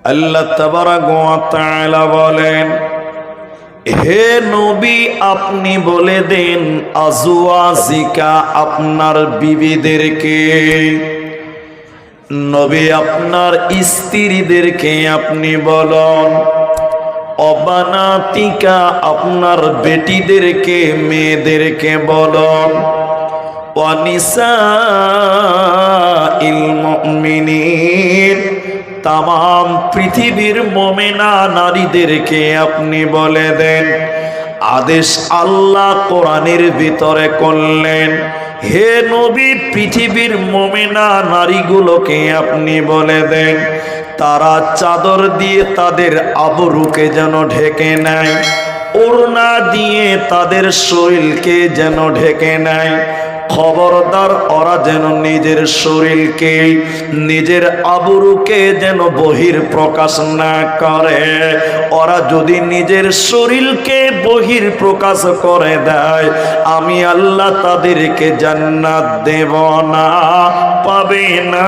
আল্লাহ তাবারাকা ওয়া তাআলা বলেন, হে নবী আপনি বলে দেন আজওয়াজিকা আপনার বিবিদেরকে, নবী আপনার স্ত্রীদেরকে আপনি বলুন, অবানাতিকা আপনার বেটিদেরকে মেয়েদেরকে বলুন, ওয়ানিসাইল মুমিনিন তামাম পৃথিবীর মুমিনা নারীদেরকে আপনি বলে দেন। আদেশ আল্লাহ কোরআনের ভিতরে করলেন, হে নবী পৃথিবীর মুমিনা নারীগুলোকে আপনি বলে দেন তারা চাদর দিয়ে তাদের আবরুকে যেন ঢেকে নেয়, ওড়না দিয়ে তাদের শরীরকে যেন ঢেকে নেয়। খবরদার ওরা যেন নিজের শরীরকে নিজের আবরুকে যেন বহির প্রকাশ না করে। ওরা যদি নিজের শরীরকে বহির প্রকাশ করে দেয় আমি আল্লাহ তাদেরকে জান্নাত দেব না, পাবে না,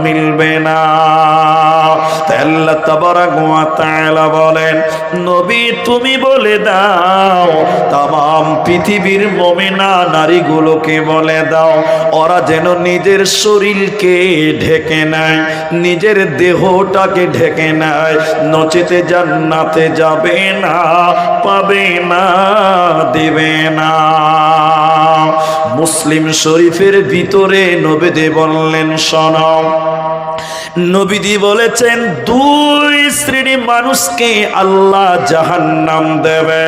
মিলবে না। আল্লাহ তাবারাকা ওয়া তাআলা বলেন, নবী তুমি বলে দাও তামাম পৃথিবীর মুমিনা নারীগুলোকে বলে দাও ওরা যেন নিজের শরীরকে ঢেকে নেয়, নিজের দেহটাকে ঢেকে নেয়, নচেতে জান্নাতে যাবে না, পাবে না, দেবে না। মুসলিম শরীফের ভিতরে নবীজি বললেন শোনো, নবীজি বলেছেন দুই শ্রেণী মানুষকে আল্লাহ জাহান্নাম দেবে,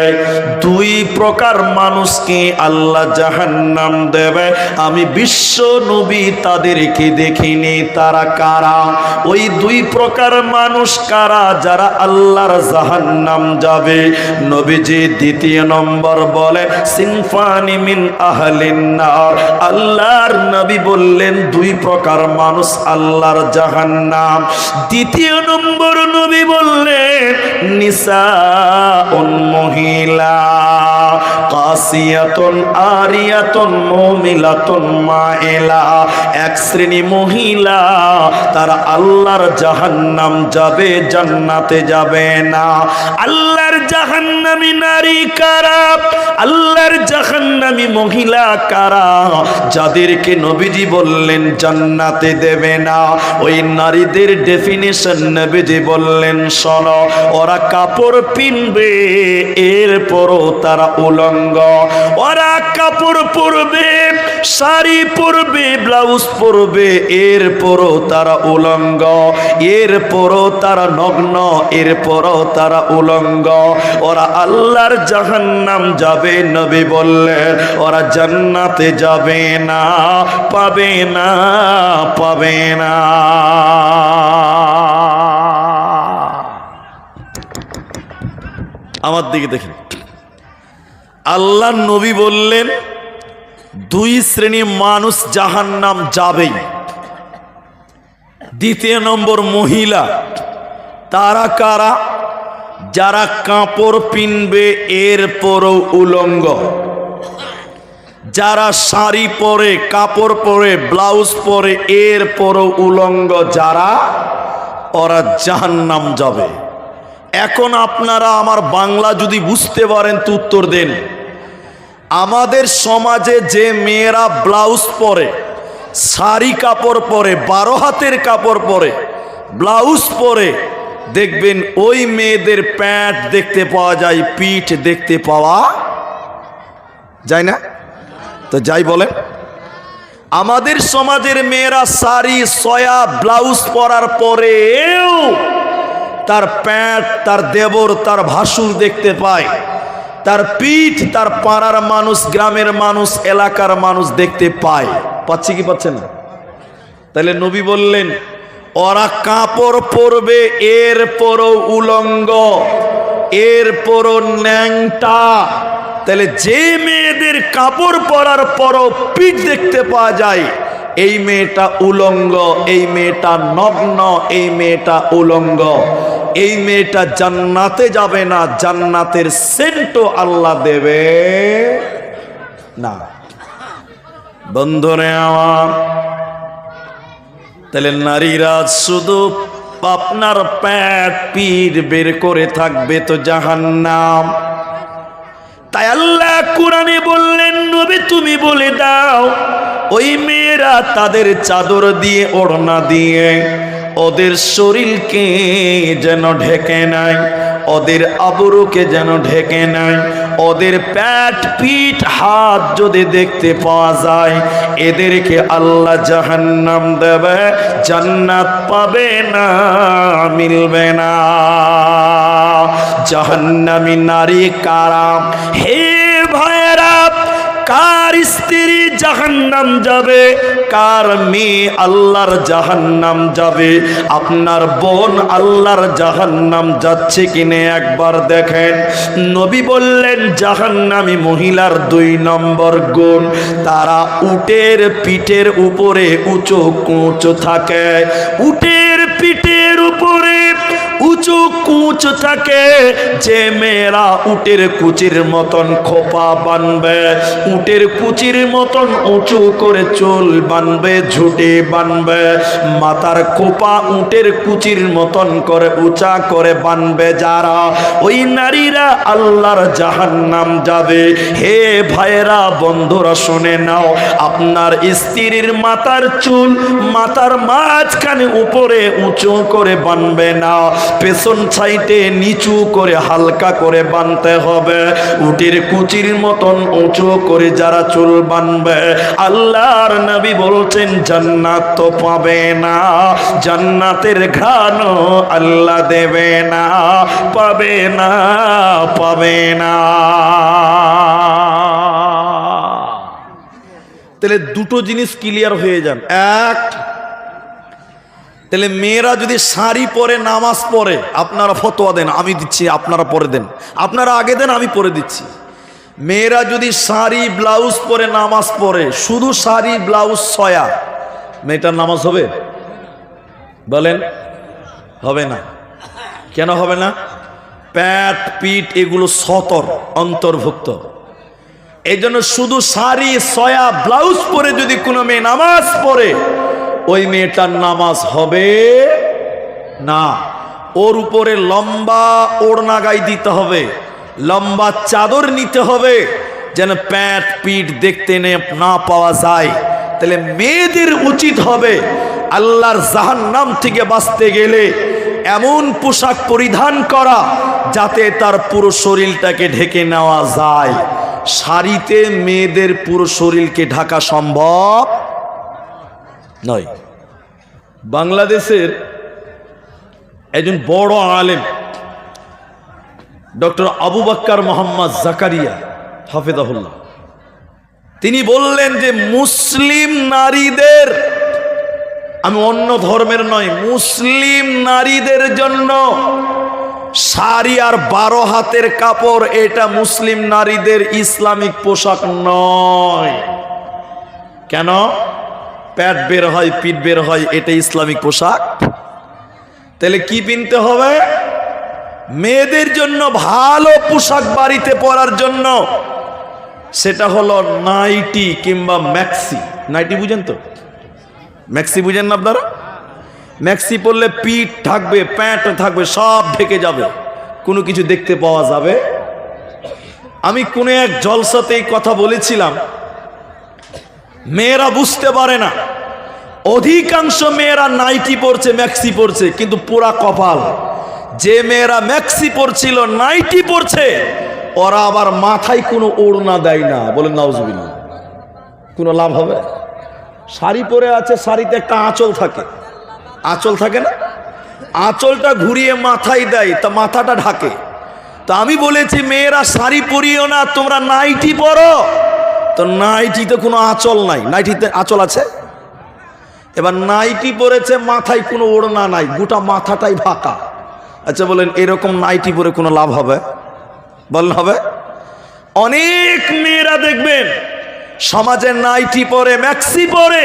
দুই প্রকার মানুষকে আল্লাহ জাহান্নাম দেবে। আমি বিশ্ব নবী তাদেরকে দেখিনি, তারা কারা? ওই দুই প্রকার মানুষ কারা যারা আল্লাহর জাহান্নাম যাবে? নবীজি দ্বিতীয় নম্বর বলে সিনফানি মিন আহলিন নার। আল্লাহর নবী বললেন দুই প্রকার মানুষ আল্লাহর জাহান্নাম। দ্বিতীয় নম্বর নবী বললেন নিসাউন মহিলা, কাসিয়াতুন আরিয়াতুন মুমিলাতুন মাইলা। এক শ্রেণী মহিলা তারা আল্লাহর জাহান্নাম যাবে, জান্নাতে যাবে না। আল্লাহর জাহান্নামী নারী কারা? আল্লাহর জাহান্নামী মহিলা কারা? যাদেরকে নবীজি বললেন জান্নাতে দেবে না। ওই নারীদের ডেফিনিশন নবীজি বললেন শোনো, ওরা কাপড় পিনবে এরপরও তারা উলঙ্গ, ওরা কাপড় পরবে, শাড়ি পরবে, ব্লাউজ পরবে, এরপরও তারা উলঙ্গ, এরপরও তারা নগ্ন, এরপরও তারা উলঙ্গ। ওরা আল্লাহর জাহান্নাম যাবে। নবী বললেন ওরা জান্নাতে যাবে না, পাবে না, পাবে না। আমার দিকে দেখেন, আল্লাহ নবী বললেন দুই শ্রেণী মানুষ জাহান্নাম যাবেই। দ্বিতীয় নম্বর মহিলা, তারা কারা? যারা কাপড় পিনবে এরপরও উলঙ্গ, যারা শাড়ি পরে, কাপড় পরে, ব্লাউজ পরে এরপরও উলঙ্গ, যারা ওরা জাহান্নাম যাবে। এখন আপনারা আমার বাংলা যদি বুঝতে পারেন তো উত্তর দেন। আমাদের সমাজে যে মেয়েরা ব্লাউজ পরে, শাড়ি কাপড় পরে, 12 হাতের কাপড় পরে, ব্লাউজ পরে, দেখবেন ওই মেয়েদের প্যান্ট দেখতে পাওয়া যায়, পিঠ দেখতে পাওয়া যায় না? তো যাই বলেন, আমাদের সমাজের মেয়েরা শাড়ি সয়া ব্লাউজ পরার পরেও তার প্যান্ট, তার দেবর, তার ভাসুর দেখতে পায়, তার পিঠ তার পাড়ার মানুষ, গ্রামের মানুষ, এলাকার মানুষ দেখতে পায়। পাচ্ছে কি পাচ্ছে না? তাহলে নবী বললেন ওরা কাপড় পরবে এরপরও উলঙ্গ, এরপরও ন্যাংটা। তাহলে যে মেয়েদের কাপড় পরার পরও পিঠ দেখতে পাওয়া যায় এই মেয়েটা উলঙ্গ, এই মেয়েটা নগ্ন, এই মেয়েটা উলঙ্গ, এই মেয়েটা জান্নাতে যাবে না, জান্নাতের সেন্টও আল্লাহ দেবে না। বন্ধুরে আমার, তাহলে নারীরা শুধু আপনার পেট পিঠ বের করে থাকবে তো জাহান্নাম। তাই আল্লাহ কোরআনে বললেন, নবী তুমি বলে দাও ওই মেয়েরা তাদের চাদর দিয়ে ওড়না দিয়ে ওদের শরীরকে যেন ঢেকে নেয়, ওদের আবরুকে যেন ঢেকে নেয়, ওদের পেট পিঠ হাত যদি দেখতে পাওয়া যায় এদেরকে আল্লাহ জাহান্নাম দেবে, জান্নাত পাবে না, মিলবে না। জাহান্নামী নারী কারা? হে ভাইয়েরা, কার স্ত্রী জাহান্নাম যাবে, কার মেয়ে আল্লাহর জাহান্নাম যাবে? আপনার বোন আল্লাহর জাহান্নাম যাচ্ছে কিনে একবার দেখেন। নবী বললেন জাহান্নামী মহিলার 2 নম্বর গুণ, তারা উটের পিঠের উপরে উঁচু কুঁচ থাকে। উটের পিঠের উপরে উঁচু কুঁচ থাকে। যে মেয়েরা উটের কুচির মতন খোপা বানবে, উটের কুচির মতন উঁচু করে চুল বানবে, ঝুঁটি বানবে, মাথার খোপা উটের কুচির মতন করে উঁচা করে বানবে যারা, ওই নারীরা আল্লাহর জাহান্নাম যাবে। হে ভাইয়েরা, বন্ধুরা শুনে নাও, আপনার স্ত্রীর মাথার চুল মাথার মাঝখানে উপরে উঁচু করে বানবে না, পেছন সাইডে নিচু করে হালকা করে বানতে হবে। উটের কুচির মতন উঁচু করে যারা চুল বানবে, আল্লাহর নবী বলছেন জান্নাত তো পাবে না, জান্নাতের ঘ্রাণ আল্লাহ দেবে না, পাবে না, পাবে না। তাহলে দুটো জিনিস ক্লিয়ার হয়ে যান। এক, তাহলে মেয়েরা যদি শাড়ি পরে নামাজ পড়ে, আপনারা ফতোয়া দেন, আমি দিচ্ছি, আপনারা পরে দেন, আপনারা আগে দেন, আমি পরে দিচ্ছি। মেয়েরা যদি শাড়ি ব্লাউজ পরে নামাজ পড়ে, শুধু শাড়ি ব্লাউজ ছয়া, মেয়েটার নামাজ হবে? বলেন হবে না। কেন হবে না? প্যাট পিঠ এগুলো সতর অন্তর্ভুক্ত। এই জন্য শুধু শাড়ি ছয়া ব্লাউজ পরে যদি কোনো মেয়ে নামাজ পড়ে, ওই মেয়েটার নামাজ হবে না। ওর উপরে লম্বা ওড়না গায়ে দিতে হবে, লম্বা চাদর নিতে হবে, যেন প্যাট পিঠ দেখতে না পাওয়া যায়। তাহলে মেয়েদের উচিত হবে আল্লাহর জাহান্নাম থেকে বাঁচতে গেলে এমন পোশাক পরিধান করা যাতে তার পুরো শরীরটাকে ঢেকে নেওয়া যায়। শাড়িতে মেয়েদের পুরো শরীরকে ঢাকা সম্ভব নয়। বাংলাদেশের একজন বড় আলেম ডক্টর আবু বকর মোহাম্মদ জাকারিয়া হাফেজাহুল্লাহ, তিনি বললেন যে মুসলিম নারীদের, আমি অন্য ধর্মের নয়, মুসলিম নারীদের জন্য শাড়ি আর 12 হাতের কাপড় এটা মুসলিম নারীদের ইসলামিক পোশাক নয়। কেন? পেট বের হয়, পিঠ বের হয়, এটা ইসলামিক পোশাক। তাহলে কি কিনতে হবে? মেয়েদের জন্য ভালো পোশাক বাড়িতে পরার জন্য সেটা হলো নাইটি কিংবা ম্যাক্সি। নাইটি বুঝেন তো? ম্যাক্সি বুঝেন না আপনারা? ম্যাক্সি পরলে পিঠ থাকবে, প্যান্ট থাকবে, সব ঢেকে যাবে, কোনো কিছু দেখতে পাওয়া যাবে। আমি কোনো এক জলসাতে এই কথা বলেছিলাম, মেয়েরা বুঝতে পারে না, অধিকাংশ মেয়েরা নাইটি পরছে, ম্যাক্সি পরছে, কিন্তু পুরা কপাল। যে মেয়েরা ম্যাক্সি পরছিল, নাইটি পরছে, ওরা আবার মাথায় কোনো ওড়না দেয় না। বলেন নাউজুবিল্লাহ। কোনো লাভ হবে? শাড়ি পরে আছে, শাড়িতে একটা আঁচল থাকে, আঁচল থাকে না, আঁচলটা ঘুরিয়ে মাথায় দেয়, তা মাথাটা ঢাকে। তা আমি বলেছি মেয়েরা শাড়ি পরিও না, তোমরা নাইটি পরো। তো নাইটিতে কোনো আঁচল নাই, নাইটিতে আঁচল আছে। এবার নাইটি পরেছে, মাথায় কোনো ওড়না নাই, গোটা মাথাটাই ফাঁকা। আচ্ছা বলেন, এরকম নাইটি পরে কোনো লাভ হবে? বলেন হবে? অনেক মেয়েরা দেখবেন সমাজে নাইটি পরে, ম্যাক্সি পরে,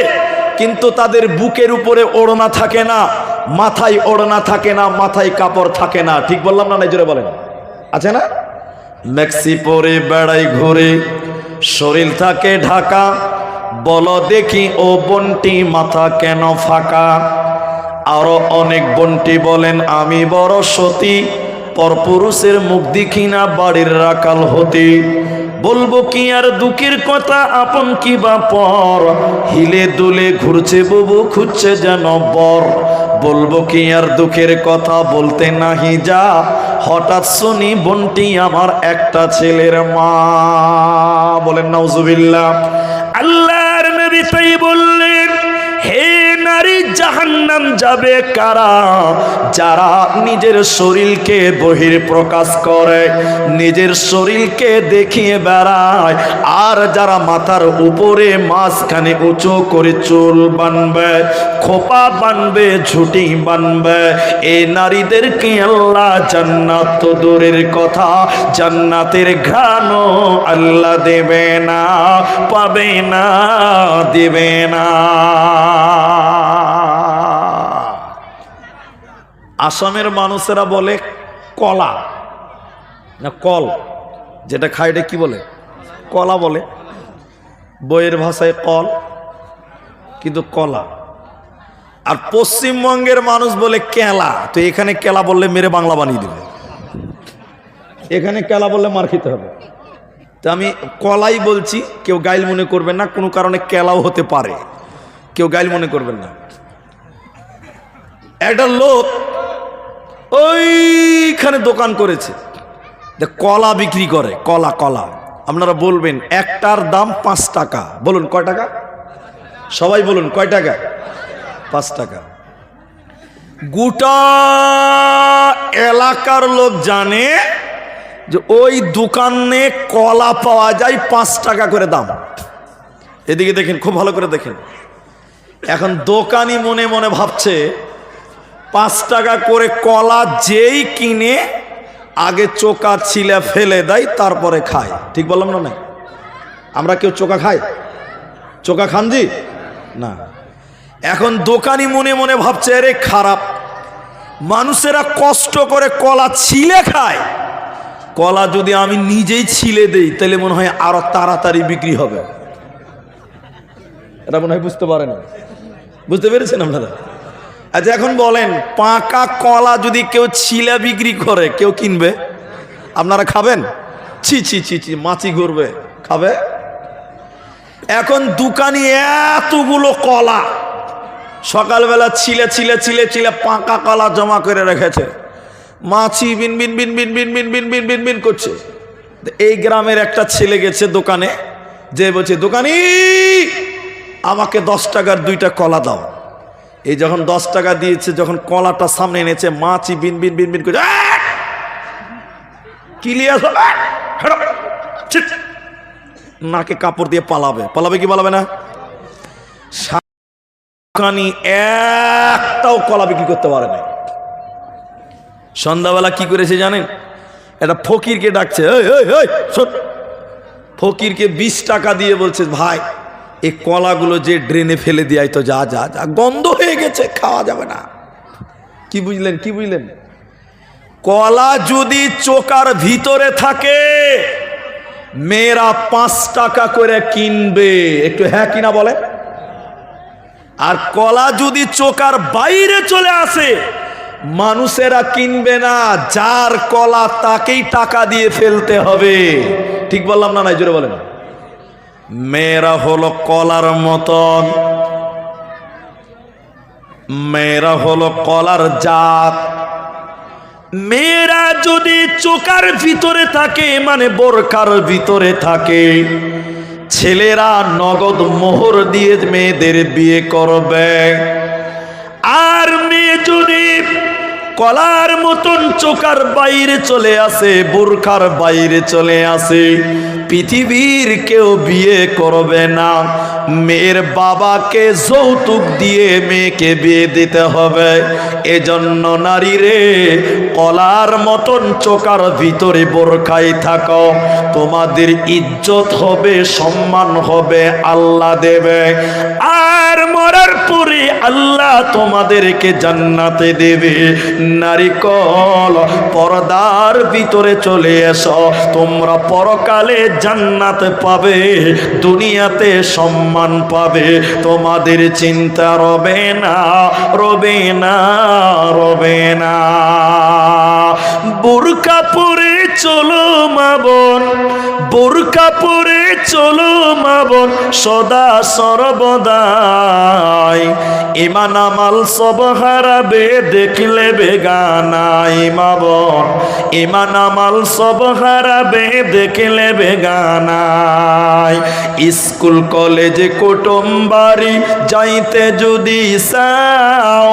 কিন্তু তাদের বুকের উপরে ওড়না থাকে না, মাথায় ওড়না থাকে না, মাথায় কাপড় থাকে না। ঠিক বললাম না? জোরে বলেন। আছে না? ম্যাক্সি পরে বেড়াই ঘুরে, শরীর থাকে ঢাকা, বলো দেখি ও বন্টি মাথা কেন ফাঁকা? আরো অনেক বোনটি বলেন আমি বড় সতী, পরপুরুষের মুখ দেখি না বাড়ির রাখাল হতে। বলবো কি আর দুঃখের কথা, আপন কি বা পর, হিলে দুলে ঘুরছে বুবু খুঁজছে যেন বর। বলবো কি আর দুঃখের কথা, বলতে নাহি যা, হঠাৎ শুনি বোনটি আমার একটা ছেলের মা। বলেন নাউজুবিল্লাহ। আল্লাহর নবী তাই বললেন, হে নারী, জাহান্নাম যাবে কারা? যারা নিজের শরীরকে বহির প্রকাশ করে, নিজের শরীরকে দেখিয়ে বেড়ায়, আর যারা মাথার উপরে মাঝখানে উঁচু করে চুল বানবে, খোপা বানবে, ঝুটি বানবে, এই নারীদেরকে আল্লাহ জান্নাত তো দূরের কথা, জান্নাতের ঘ্রাণও আল্লাহ দেবে না, পাবে না, দেবে না। আসামের মানুষেরা বলে কলা না কল, যেটা খায় এটা কি বলে? কলা বলে। বইয়ের ভাষায় কল, কিন্তু কলা। আর পশ্চিমবঙ্গের মানুষ বলে কেলা। তো এখানে কেলা বললে মেরে বাংলা বানিয়ে দেবে, এখানে কেলা বললে মার খেতে হবে। তো আমি কলাই বলছি, কেউ গাইল মনে করবেন না, কোনো কারণে কেলাও হতে পারে, কেউ গাইল মনে করবেন না। একটা লোক ওইখানে দোকান করেছে, কলা বিক্রি করে, কলা কলা। আপনারা বলবেন একটার দাম 5 টাকা। বলুন কয় টাকা? সবাই বলুন কয় টাকা? 5 টাকা। গোটা এলাকার লোক জানে যে ওই দোকানে কলা পাওয়া যায় 5 টাকা করে দাম। এদিকে দেখেন, খুব ভালো করে দেখেন। এখন দোকানি মনে মনে ভাবছে 5 টাকা করে কলা যেই কিনে আগে চোকা ছিলে ফেলে দেয়, তারপরে খায়। ঠিক বললাম না? না, আমরা কেউ চোকা খাই? চোকা খান জি না। এখন দোকানি মনে মনে ভাবছে আরে খারাপ, মানুষেরা কষ্ট করে কলা ছিলে খায়, কলা যদি আমি নিজেই ছিলে দেই তাহলে মনে হয় আরো তাড়াতাড়ি বিক্রি হবে। এটা মনে হয় বুঝতে পারে না। বুঝতে পেরেছেন আপনারা? আচ্ছা এখন বলেন, পাকা কলা যদি কেউ ছিলে বিক্রি করে, কেউ কিনবে? আপনারা খাবেন? ছি ছি ছি ছি, মাছি ঘুরবে, খাবে? এখন দোকানি এতগুলো কলা সকালবেলা ছিলে ছিলে ছিলে ছিলে পাকা কলা জমা করে রেখেছে, মাছি বিন বিন বিন বিন বিন বিন বিন বিন বিন বিন করছে। এই গ্রামের একটা ছেলে গেছে দোকানে, যে বলছে দোকানি আমাকে 10 টাকার 2টা কলা দাও। এই যখন 10 টাকা দিয়েছে, যখন কলাটা সামনে এনেছে, মাছি বিন বিন বিন বিন করছে, কি লিয়ে নাকে কাপড় দিয়ে পালাবে। পালাবে কি পালাবে না? দোকানি একটাও কলা বিক্রি করতে পারে না। সন্ধ্যাবেলা কি করেছে জানেন? এটা ফকিরকে ডাকছে, ফকিরকে 20 টাকা দিয়ে বলছে, ভাই এই কলাগুলো যে ড্রেনে ফেলে দিয়ে তো, যা যা যা, গন্ধ হয়ে গেছে, খাওয়া যাবে না। কি বুঝলেন? কি বুঝলেন? কলা যদি চোকার ভিতরে থাকে, মেয়েরা 5 টাকা করে কিনবে। একটু হ্যাঁ কিনা বলে। আর কলা যদি চোকার বাইরে চলে আসে, মানুষেরা কিনবে না, যার কলা তাকেই টাকা দিয়ে ফেলতে হবে। ঠিক বললাম না? নাই, জোরে বলেন। মেয়েরা হলো কলার মতন, মেয়েরা হলো কলার জাত। মেয়েরা যদি চোকার ভিতরে থাকে, মানে বোরকার ভিতরে থাকে, ছেলেরা নগদ মোহর দিয়ে মেয়েদের বিয়ে করবে। আর মেয়ে যদি কলার মতন চোকার বাইরে চলে আসে, বোরকার বাইরে চলে আসে, পৃথিবীর কেউ বিয়ে করবে না। মেয়ের বাবাকে যৌতুক দিয়ে মেয়েকে বিয়ে দিতে হবে। এজন্য নারী রে, কলার মতন চোকার ভিতরে বোরকায় থাকো, তোমাদের ইজ্জত হবে, সম্মান হবে, আল্লাহ দেবে। আর মরার পরে আল্লাহ তোমাদেরকে জান্নাতে দেবে। নারীকল, পর্দার ভিতরে চলে এসো, তোমরা পরকালে জান্নাত পাবে, দুনিয়াতে সম্মান সম্মান পাবে, তোমাদের চিন্তা রবে না, রবে না, রবে না। বোরকা পরে চলো মা বোন, বোরকা পরে চলো মা বোন, সদা সর্বদাই। ঈমান আমাল সব হারাবে দেখলে বেগানাই মা বোন, ঈমান আমাল সব হারাবে দেখলে বেগানাই। স্কুল কলেজে কুটুম বাড়ি যাইতে যদি চাও,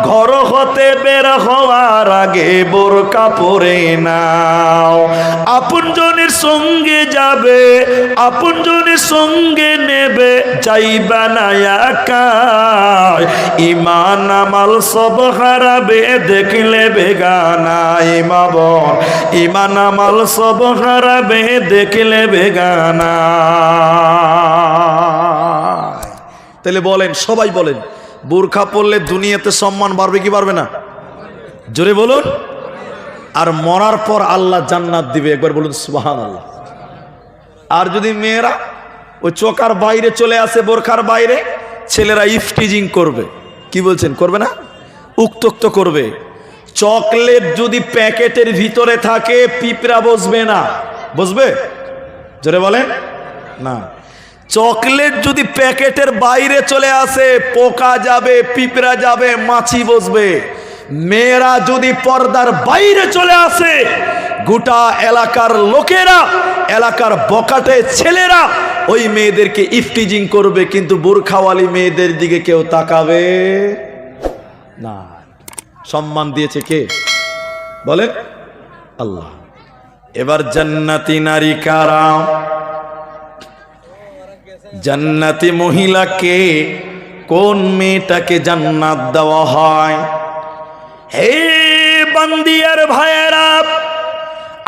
ঘর হতে বের হওয়ার আগে বোরকা পরে নাও। আপনজনের সঙ্গে যাবে, আপনজনের সঙ্গে নেবে, যাইবা না একা। ঈমান আমাল সব হারাবে দেখলে বেগানাই মা বোন, ঈমান আমাল সব হারাবে দেখলে বেগানা। তাহলে বলেন, সবাই বলেন, বোরকা পরলে দুনিয়াতে সম্মান বাড়বে কি বাড়বে না? জোরে বলুন। আর মরার পর আল্লাহ জান্নাত দিবে, একবার বলুন সুবহানাল্লাহ। আর যদি মেয়েরা ওই চোকার বাইরে চলে আসে, বোরখার বাইরে, ছেলেরা ইফটিজিং করবে, কি বলছেন করবে না? উক্তক্ত করবে। চকলেট যদি প্যাকেটের ভিতরে থাকে পিঁপড়া বসবে না, বসবে? জোরে বলেন না। চকলেট যদি প্যাকেটের বাইরে চলে আসে পোকা যাবে, পিঁপড়া যাবে, মাছি বসবে। মেয়েরা যদি পর্দার বাইরে চলে আসে, গোটা এলাকার লোকেরা, এলাকার বকাটে ছেলেরা ওই মেয়েদেরকে ইফটিজিং করবে, কিন্তু বোরখাওয়ালি মেয়েদের দিকে কেউ তাকাবে না। সম্মান দিয়েছে কে বলেন? আল্লাহ। এবার জান্নাতি নারী কারা? জান্নাতি মহিলাকে, কোন মেয়েটাকে জান্নাত দেওয়া হয়? হে বান্দি আর ভাইয়েরা,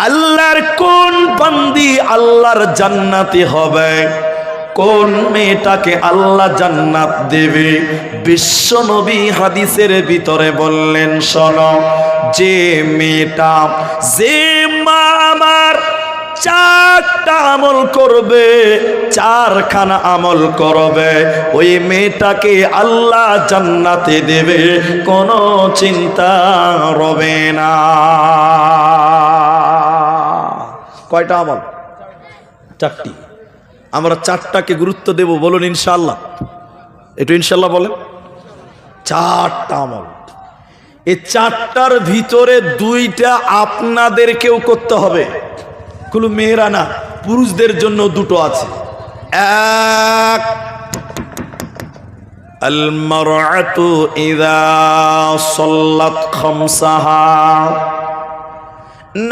আল্লাহর কোন বান্দি আল্লাহর জান্নাতি হবে? কোন মেয়েটাকে আল্লাহ জান্নাত দেবে? বিশ্ব নবী হাদিসের ভিতরে বললেন, শোনো, যে মেয়েটা, যে মা আমার চারটা আমল করবে, চারখানা আমল করবে, ওই মেয়েটাকে আল্লাহ জান্নাতে দেবে, কোনো চিন্তা রবে না। কয়টা আমল? চারটি। আমরা চারটাকে গুরুত্ব দেব, বলুন ইনশাআল্লাহ। একটু ইনশাআল্লাহ বলেন। চারটা আমল। এই চারটার ভিতরে দুইটা আপনাদেরকেও করতে হবে, কোনো মেয়েরা না, পুরুষদের জন্য দুটো আছে। এক, আল মারআতু ইযা সাল্লাত খামসাহা।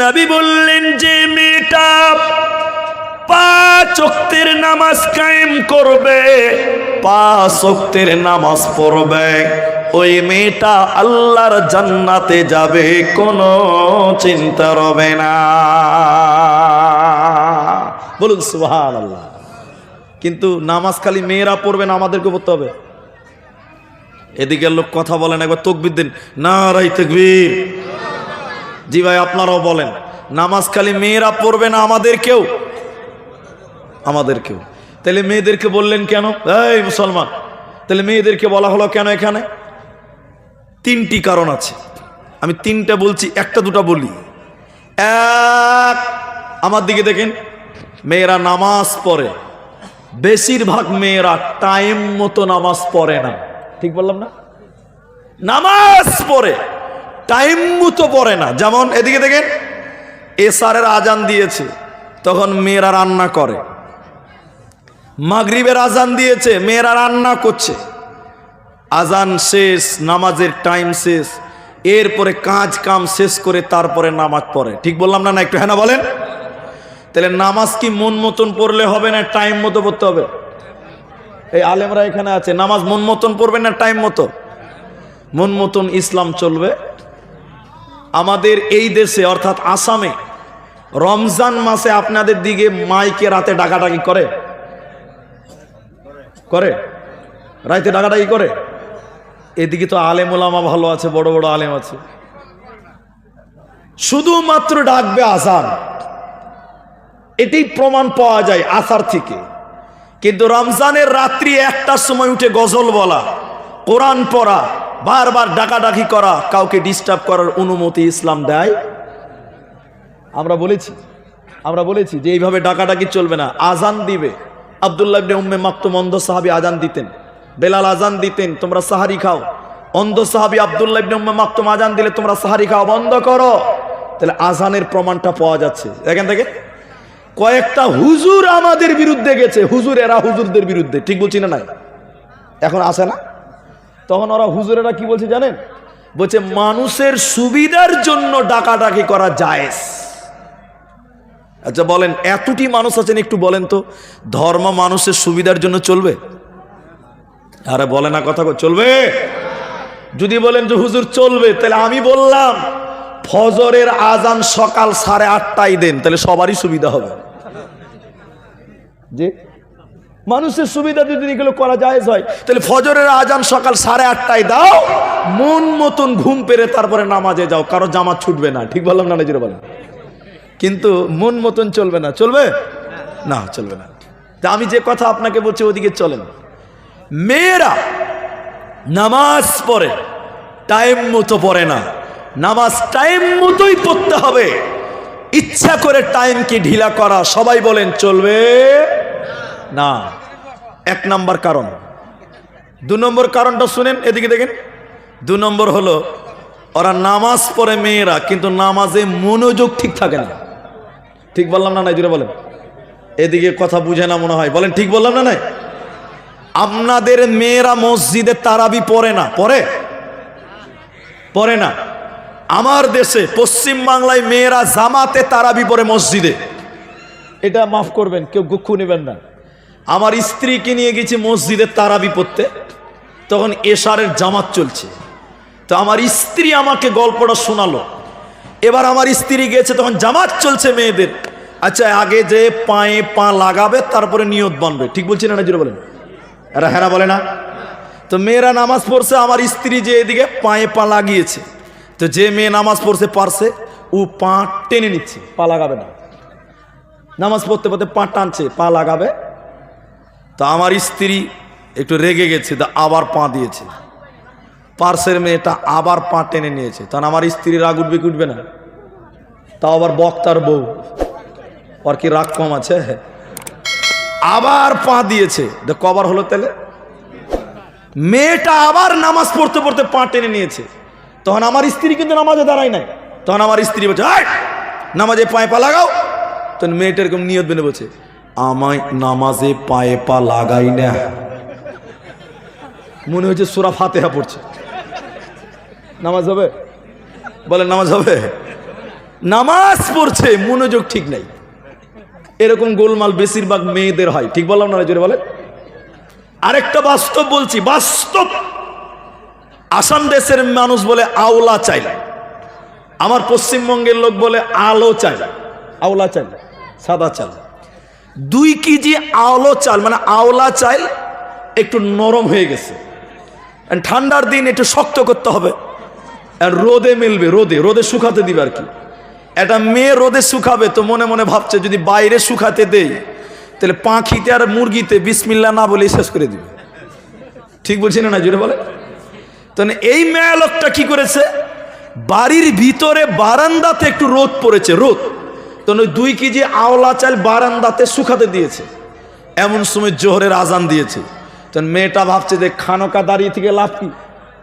নবী বললেন, যে মেয়েটা 5 ওয়াক্তের নামাজ কায়েম করবে, 5 ওয়াক্তের নামাজ পড়বে, ওই মেয়েটা আল্লাহর জান্নাতে যাবে, কোনো চিন্তা রবে না। বলুন সুবহানাল্লাহ। কিন্তু নামাজ খালি মেয়েরা পড়বে না, আমাদেরকে পড়তে হবে। এদিকে লোক কথা বলেন, একবার তাকবীর দেন, নারায়ে তাকবীর। জি ভাই, আপনারাও বলেন, নামাজ খালি মেয়েরা পড়বে না, আমাদেরকেও, আমাদেরকেও। তাহলে মেয়েদেরকে বললেন কেন? এই মুসলমান, তাহলে মেয়েদেরকে বলা হলো কেন? এখানে 3টি কারণ আছে। আমি 3টা বলছি, একটা দুটা বলি। এক, আমার দিকে দেখেন, মেয়েরা নামাজ পড়ে, বেশিরভাগ মেয়েরা টাইম মতো নামাজ পড়ে না। ঠিক বললাম না? নামাজ পড়ে, টাইম মতো পড়ে না। যেমন এদিকে দেখেন, এশারের আজান দিয়েছে, তখন মেয়েরা রান্না করে। মাগরিবের আজান দিয়েছে, মেয়েরা রান্না করছে। আজান শেষ, নামাজের টাইম শেষ, এরপরে কাজ কাম শেষ করে তারপরে নামাজ পড়ে। ঠিক বললাম না? না একটু হ্যাঁ না বলেন। তাহলে নামাজ কি মন মতন পড়লে হবে না টাইম মতো পড়তে হবে? এই আলেমরা এখানে আছে, নামাজ মন মতন পড়বে না টাইম মতো? মন মতন ইসলাম চলবে। আমাদের এই দেশে অর্থাৎ আসামে রমজান মাসে আপনাদের দিকে মাইকে রাতে ডাকাডাকি করে? করে? রাতে ডাকাডাকি করে? এদিকে তো আলেম ওলামা ভালো আছে, বড় বড় আলেম আছে, শুধুমাত্র ডাকবে আজান। এটাই প্রমাণ পাওয়া যায় আসার থেকে। কিন্তু রমজানের রাত্রি একটার সময় উঠে গজল বলা, কোরআন পড়া, বারবার ডাকাডাকি করা, কাউকে ডিস্টার্ব করার অনুমতি ইসলাম দেয়? আমরা বলেছি যে এইভাবে ডাকাডাকি চলবে না। আজান দিবে, আব্দুল্লাহ ইবনে উম্মে মাকতুম অন্ধ সাহাবী আজান দিতেন, বেলাল আজান দিতেন, তোমরা সাহারি খাও। অন্ধ সাহাবী আব্দুল্লাহ ইবনে উম্মে মাকতুম আজান দিলে তোমরা সাহারি খাও, বন্ধ করো। তাহলে আজানের প্রমাণটা পাওয়া যাচ্ছে। দেখেন দেখেন, কয়েকটা হুজুর আমাদের বিরুদ্ধে গেছে, হুজুরেরা হুজুরদের বিরুদ্ধে, ঠিক বলছি না? নাই এখন আসে না? তখন ওরা হুজুরেরা কি বলছে জানেন? বলছে মানুষের সুবিধার জন্য ডাকাডাকি করা জায়েজ। আচ্ছা বলেন, এতটি মানুষ আছেন, একটু বলেন তো ধর্ম মানুষের সুবিধার জন্য চলবে? আরে বলে না কথা, চলবে? যদি বলেন যে হুজুর চলবে, তাহলে আমি বললাম ফজরের আজান সকাল 8:30টায় দেন, তাহলে সবারই সুবিধা হবে। যে মানুষের সুবিধা যদি এগুলো করা জায়েজ হয়, তাহলে ফজরের আজান সকাল 8:30টায় দাও, মন মতন ঘুম পেরে তারপরে নামাজে যাও, কারো জামাত ছুটবে না। ঠিক বললাম না? নিজেরা বলেন। কিন্তু মন মতন চলবে না, চলবে না, চলবে না। তা আমি যে কথা আপনাকে বলছি ওদিকে চলেন। মেয়েরা নামাজ পড়ে, টাইম মতো পড়ে না। নামাজ টাইম মতোই পড়তে হবে। ইচ্ছা করে টাইমকে ঢিলা করা, সবাই বলেন চলবে না। 1 নম্বর কারণ। 2 নম্বর কারণটা শুনেন, এদিকে দেখেন। 2 নম্বর হলো ওরা নামাজ পড়ে মেয়েরা, কিন্তু নামাজে মনোযোগ ঠিক থাকে না। ঠিক বললাম না? নাই জুড়ে বলেন। এদিকে কথা বুঝে না মনে হয়, বলেন ঠিক বললাম না? নাই, আপনাদের মেয়েরা মসজিদে তারাবি পড়ে না? পড়ে না। আমার দেশে পশ্চিম বাংলায় মেয়েরা জামাতে তারাবি পড়ে মসজিদে। এটা মাফ করবেন, কেউ দুঃখ নেবেন না। আমার স্ত্রীকে নিয়ে গেছি মসজিদে তারাবি পড়তে, তখন এশারের জামাত চলছে। তো আমার স্ত্রী আমাকে গল্পটা শোনালো। এবার আমার স্ত্রী গেছে, তখন জামাত চলছে মেয়েদের। আচ্ছা, আগে যে পায়ে পা লাগাবে, তারপরে নিয়ত বানবে। ঠিক বলছি না? জুড়ে বলেন। এরা হ্যাঁ বলে না? তো মেয়েরা নামাজ পড়ছে, আমার স্ত্রী যে এদিকে পায়ে পা লাগিয়েছে। তো যে মেয়ে নামাজ পড়ছে পারছে, ও পা টেনে নিচ্ছে, পা লাগাবে না। নামাজ পড়তে পড়তে পা টানছে, পা লাগাবে। তো আমার স্ত্রী একটু রেগে গেছে, তো আবার পা দিয়েছে। পার্সের মেয়েটা আবার পা টেনে নিয়েছে। তখন আমার স্ত্রী রাগ উঠবে কি উঠবে না? তাও আবার বক্তার বউ, ওর কি রাগ কম আছে? আবার পা দিয়েছে। কবার হলো তাহলে? মেয়েটা আবার নামাজ পড়তে পড়তে পা টেনে নিয়েছে। তখন আমার স্ত্রী কিন্তু নামাজে দাঁড়ায় নাই। তখন আমার স্ত্রী বলছে, নামাজে পায়ে পা লাগাও। তখন মেয়েটা এরকম নিয়ত বেনে বলছে, আমায় নামাজে পায়ে পা লাগাই না। মনে হচ্ছে সূরা ফাতিহা পড়ছে। নামাজ হবে? বলেন নামাজ হবে? নামাজ পড়ছে, মনোযোগ ঠিক নাই। এরকম গোলমাল বেশিরভাগ মেয়েদের হয়। ঠিক বললাম না? জোরে বলেন। আরেকটা বাস্তব বলছি, বাস্তব। আসাম দেশের মানুষ বলে আওলা চাইল, আমার পশ্চিমবঙ্গের লোক বলে আলো চাল। আওলা চাল, সাদা চাল। 2 কেজি আলো চাল, মানে আওলা চাল একটু নরম হয়ে গেছে। ঠান্ডার দিন একটু শক্ত করতে হবে, রোদে মেলবে, রোদে শুকাতে দিবে আর কি। একটা মেয়ে রোদে শুকাবে, তো মনে মনে ভাবছে যদি বাইরে শুকাতে দেই, তাহলে পাখিতে আর মুরগিতে বিসমিল্লাহ না বলে শেষ করে দিবে। ঠিক বলছি না? জুড়ে বলে। তাহলে এই মেয়ে লোকটা কি করেছে, বাড়ির ভিতরে বারান্দাতে একটু রোদ পড়েছে, রোদ। তখন 2 কেজি আওলা চাল বারান্দাতে শুকাতে দিয়েছে। এমন সময় জোহরের আজান দিয়েছে। তখন মেয়েটা ভাবছে যে খানকা দাঁড়িয়ে থেকে লাভ কি,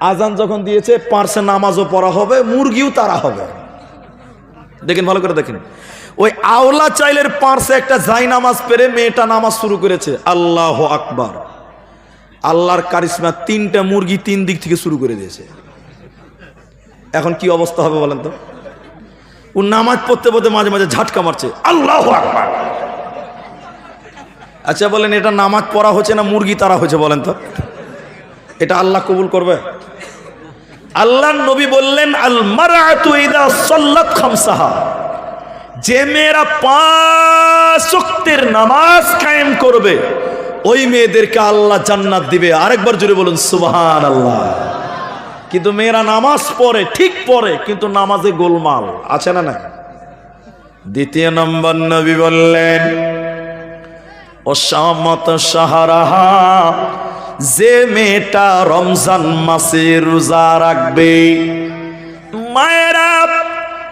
আজান যখন দিয়েছে পারছে নামাজও পড়া হবে, মুরগিও তারা হবে। দেখেন, ভালো করে দেখেন। ওই আওলা চাইলের পার্শ্বে একটা জাই নামাজ পেরে মেয়েটা নামাজ শুরু করেছে। আল্লাহ আকবার। আল্লাহর কারিশমা, 3টা মুরগি 3 দিক থেকে শুরু করে দিয়েছে। এখন কি অবস্থা হবে বলেন তো? ও নামাজ পড়তে পড়তে মাঝে মাঝে ঝাটকা মারছে, আল্লাহ আকবার। আচ্ছা বলেন, এটা নামাজ পড়া হচ্ছে না মুরগি তারা হচ্ছে বলেন তো? এটা আল্লাহ কবুল করবে? আল্লাহর নবী বললেন, আল মারআতু ইযা সাল্লাত খামসাহা, যে মেয়েরা 5 ওয়াক্তের নামাজ কায়েম করবে, ওই মেয়েদেরকে আল্লাহ জান্নাত দিবে। আরেকবার জোরে বলুন সুবহানাল্লাহ। কিন্তু মেয়েরা নামাজ পড়ে, ঠিক পড়ে, কিন্তু নামাজে গোলমাল আছে না? না। 2 নম্বর নবী বললেন, অসামত সাহারাহা, যে মেয়েটা রমজান মাসে রোজা রাখবে। মায়েরা,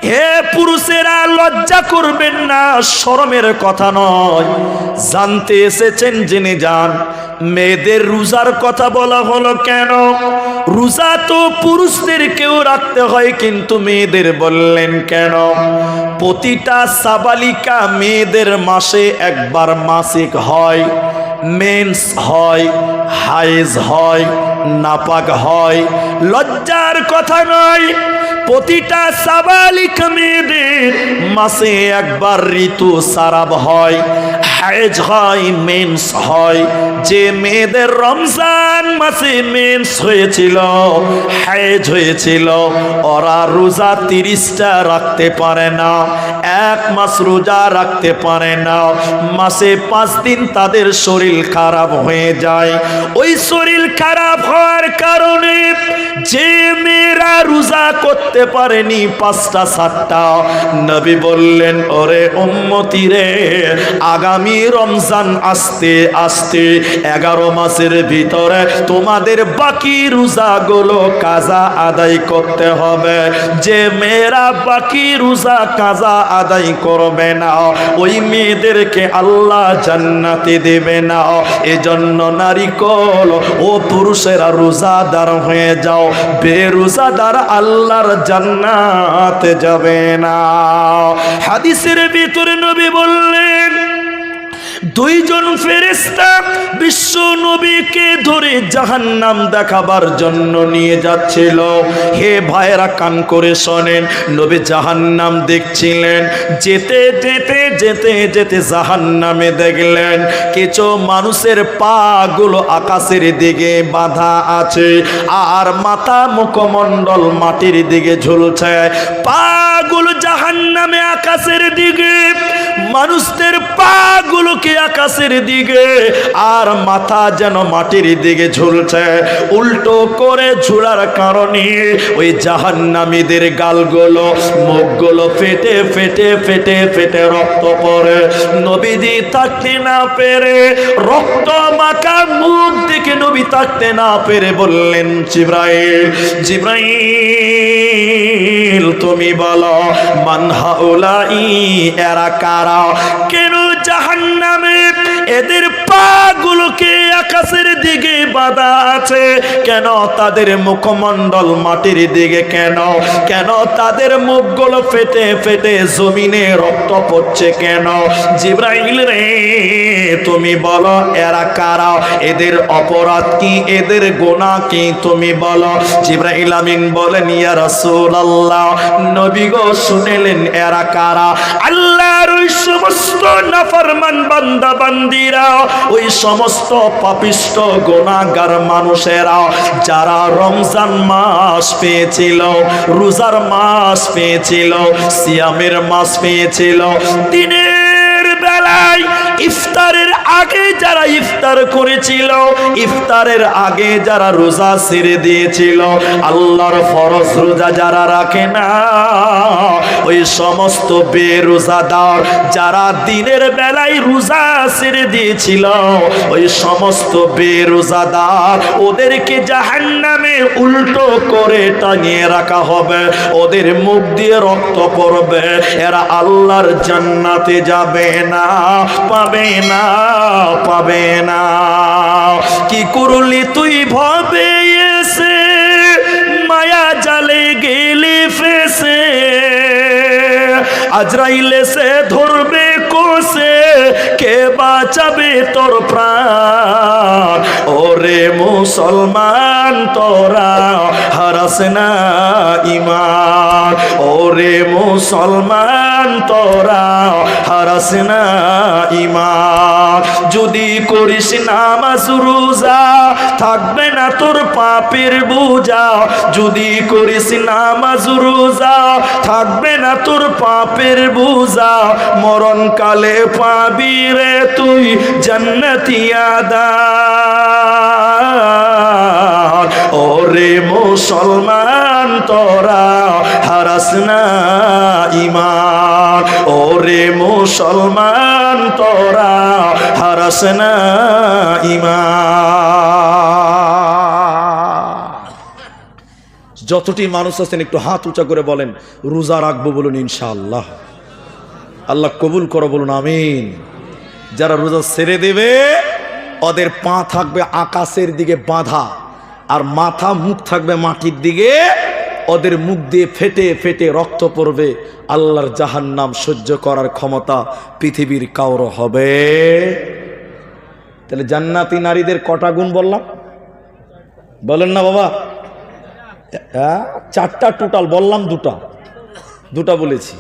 হে পুরুষেরা, লজ্জা করবেন না, শরমের কথা নয়, জানতে এসেছেন জেনে যান। মেয়েদের রোজার কথা বলা হলো কেন? রোজা তো পুরুষদেরকেও রাখতে হয়, কিন্তু মেয়েদের বললেন কেন? প্রতিটা সাবালিকা মেয়েদের মাসে একবার মাসিক হয়, মেন্স হয়, হাইজ হয়, নাপাক হয়। লজ্জার কথা নয়, প্রতিটা সাবালিকা মেয়েদের মাসে একবার ঋতু সারাব হয়, হাইজ হয়, মেন্স হয়। যে মেয়েদের রমজান মাসে মেন্স হয়েছিল, হাইজ হয়েছিল, ওরা রোজা 30টা রাখতে পারে না, এক মাস রোজা রাখতে পারে না। মাসে 5 দিন তাদের শরীর খারাপ হয়ে যায়। ওই শরীর খারাপ হওয়ার কারণে যে মেয়েরা রোজা করতে পারেনি 5টা 7টা, নবী বললেন, ওরে উম্মতি রে, আগামী রমজান আসতে আসতে 11 মাসের ভিতরে তোমাদের বাকি রোজাগুলো কাজা আদায় করতে হবে। যে মেয়েরা বাকি রোজা কাজা আদায় করবে না, ওই মেয়েদেরকে আল্লাহ জান্নাতে দেবে না। এজন্য নারীকল ও পুরুষেরা রোজাদার হয়ে যাও, বেরোজাদার আল্লাহর জান্নাতে যাবে না। হাদিসের ভিতরে নবী বললেন, 2 জন ফেরেশতা বিশ্ব নবীকে ধরে জাহান্নাম দেখাবার জন্য নিয়ে যাচ্ছিল। হে ভাইরা, কান করে শোনেন, নবী জাহান্নাম দেখছিলেন। যেতে যেতে যেতে যেতে জাহান্নামে দেখলেন কিছু মানুষের পা গুলো আকাশের দিকে বাঁধা আছে, আর মাথা মুখমণ্ডল মাটির দিকে ঝুলছে। পা গুলো জাহান্নামে আকাশের দিকে, মানুষদের পা গুলোকে আকাশের দিকে, আর মাথা যেন মাটির দিকে ঝুলছে। উল্টো করে ঝুলার কারণে ওই জাহান্নামীদের গালগুলো, মুখগুলো ফেটে ফেটে ফেটে ফেটে রক্ত পড়ে। নবীজি থাকতে না পেরে, রক্ত মাখা মুখ দেখে নবী থাকতে না পেরে বললেন, জিবরাইল, জিবরাইল, তুমি বলো, মান হাউলাই, এরা কারা? কেন জাহান্নামে এদের পা গুলোকে আকাশের দিকে বাঁধা আছে? কেন তাদের মুখমণ্ডল মাটির দিকে? কেন কেন তাদের মুখগুলো ফেটে ফেটে জমিনে রক্ত পড়ছে কেন? জিবরাইল রে, তুমি বলো, এরা কারা? এদের অপরাধ কি? এদের গুনাহ কি? তুমি বলো। জিবরাইল আমিন বলেন, ইয়া রাসূলুল্লাহ, নবী গো শুনেলেন, এরা কারা? আল্লাহর ওই সমস্ত নাফরমান বান্দা বান্দিরা, ওই সমস্ত পাপিষ্ট গুনাহগার মানুষেরা, যারা রমজান মাস পেয়েছিল, রোজার মাস পেয়েছিল, সিয়ামের মাস পেয়েছিল, দিনের বেলায় ইফতারের আগে যারা ইফতার করেছিল, ইফতারের আগে যারা রোজা ছেড়ে দিয়েছিল, আল্লাহর ফরজ রোজা যারা রাখে না, ওই সমস্ত বেরোজাদার যারা দিনের বেলায় রোজা ছেড়ে দিয়েছিল, ওই সমস্ত বেরোজাদার, ওদেরকে জাহান্নামে উল্টো করে টাঙিয়ে রাখা হবে, ওদের মুখ দিয়ে রক্ত পড়বে, এরা আল্লাহর জান্নাতে যাবে না, পাবে না, পাবে না। কি করলি তুই ভবে এসে, মায়া জালে গেলি ফেসে, আজরাইল এসে ধরবে কোসে, কে বাঁচাবে তোর প্রাণ? ওরে মুসলমান, তোরা হারাস না ঈমান। ওরে মুসলমান, তোরা হারাস না ঈমান। যদি করিস নামাজ রোজা, থাকবে না তোর পাপের বোঝা। যদি করিস নামাজ রোজা, থাকবে না তোর পাপের বোঝা। মরণকালে পাবি রে তুই জান্নাতি আদার। ও ওরে মুসলমান তোরা হারাস না ঈমান, ওরে মুসলমান তোরা হারাস না ঈমান। যতটি মানুষ আছেন একটু হাত উঁচা করে বলেন রোজা রাখবো, বলুন ইনশাআল্লাহ। আল্লাহ কবুল করো, বলুন আমিন। যারা রোজা ছেড়ে দেবে ওদের পা থাকবে আকাশের দিকে বাঁধা, আর মাথা মুখ থাকবে মাটির দিকে, ওদের মুখ দিয়ে ফেটে ফেটে রক্ত পড়বে। আল্লাহর জাহান্নাম সহ্য করার ক্ষমতা পৃথিবীর কারো হবে। তাহলে জান্নাতি নারীদের কটা গুণ বললাম, বলেন না বাবা? চারটা টোটাল বললাম, দুটা বলেছি।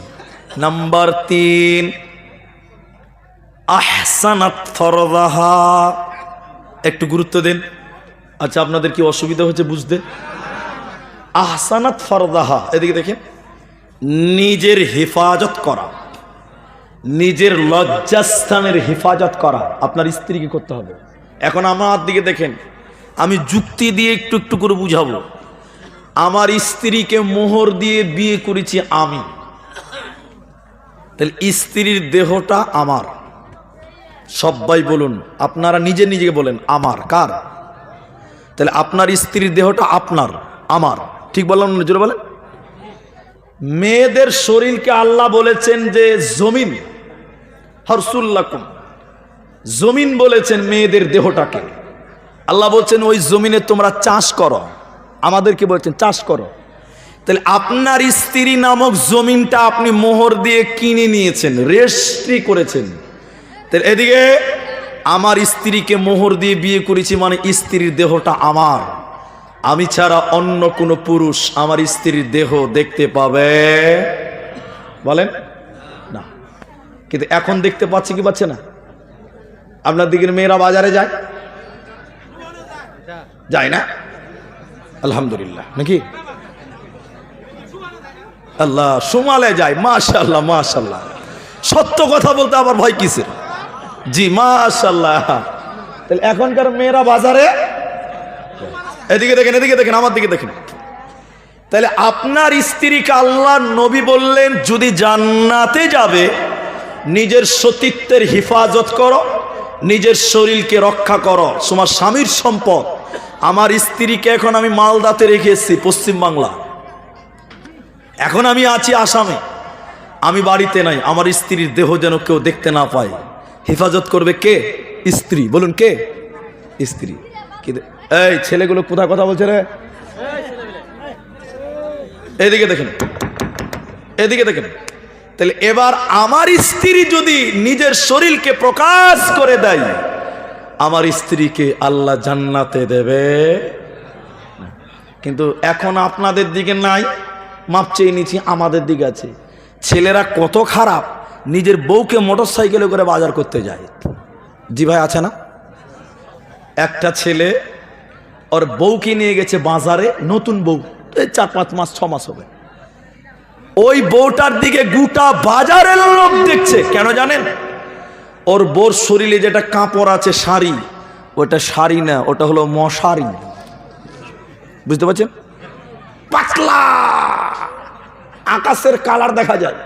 নাম্বার 3, আহসানাত ফরদাহা। একটু গুরুত্ব দেন। আচ্ছা, আপনাদের কি অসুবিধা হচ্ছে বুঝতে? আহসানাত ফরদাহা, এদিকে দেখেন, নিজের হেফাজত করা, নিজের লজ্জাস্থানের হেফাজত করা আপনার স্ত্রীকে করতে হবে। এখন আমার দিকে দেখেন, আমি যুক্তি দিয়ে একটু একটু করে বুঝাবো। আমার স্ত্রীকে মোহর দিয়ে বিয়ে করেছি আমি, তাহলে স্ত্রীর দেহটা আমার। সবাই বলুন, আপনারা নিজে নিজে বলেন আমার। কার? তাহলে আপনার স্ত্রীর দেহটা আপনার, আমার। ঠিক বললাম না? জোরে বলেন। মেয়েদের শরীরকে আল্লাহ বলেছেন যে জমিন, হরসুল্লাকুম, জমিন বলেছেন মেয়েদের দেহটাকে। আল্লাহ বলছেন ওই জমিনে তোমরা চাষ করো। আমাদেরকে বলছেন চাষ করো। তাহলে আপনার স্ত্রী নামক জমিনটা আপনি মোহর দিয়ে কিনে নিয়েছেন, রেজিস্ট্রি করেছেন। তাহলে এদিকে আমার স্ত্রীকে মোহর দিয়ে বিয়ে করেছি, মানে স্ত্রীর দেহটা আমার। আমি ছাড়া অন্য কোনো পুরুষ আমার স্ত্রীর দেহ দেখতে পাবে? বলেন না। কিন্তু এখন দেখতে পাচ্ছে কি পাচ্ছে না? আপনার দিকের মেয়েরা বাজারে যায়, যায় না? আলহামদুলিল্লাহ, নাকি? আল্লাহ, সুমালে যায়, মাশাআল্লাহ মাশাআল্লাহ। সত্য কথা বলতে আবার ভয় কিসের? জি মাশাআল্লাহ। তাহলে এখনকার মেয়েরা বাজারে, এদিকে দেখেন, এদিকে দেখেন, আমার দিকে দেখেন। তাহলে আপনার স্ত্রীকে আল্লাহ নবী বললেন যদি জান্নাতে যাবে নিজের সতীত্বের হেফাজত করো, নিজের শরীরকে রক্ষা করো। তোমার স্বামীর সম্পদ। আমার স্ত্রীকে এখন আমি মালদাতে রেখে এসেছি, পশ্চিম বাংলা। এখন আমি আছি আসামে, আমি বাড়িতে নাই। আমার স্ত্রীর দেহ যেন কেউ দেখতে না পায়। হেফাজত করবে কে? স্ত্রী। বলুন কে? স্ত্রী। কিন্তু এই ছেলেগুলো কোথায় কথা বলছে রে? এদিকে দেখেন, এদিকে দেখেন। তাহলে এবার আমার স্ত্রী যদি নিজের শরীরকে প্রকাশ করে দেয়, আমার স্ত্রীকে আল্লাহ জান্নাতে দেবে। কিন্তু এখন আপনাদের দিকে নাই, মাপ চেয়ে নিচ্ছি, আমাদের দিকে আছে। ছেলেরা কত খারাপ, নিজের বউকে মোটর সাইকেলে করে বাজার করতে যায়। জি ভাই, আছে না? একটা ছেলে ওর বউকে নিয়ে গেছে বাজারে, নতুন বউ, 4-5 মাস 6 মাস হবে। ওই বউটার দিকে গোটা বাজারের লোক দেখছে। কেন জানেন? ওর বউর শরীরে যেটা কাপড় আছে শাড়ি, ওটা শাড়ি না, ওটা হলো মশারি। বুঝতে পারছেন? পাতলা, আকাশের কালার দেখা যায়,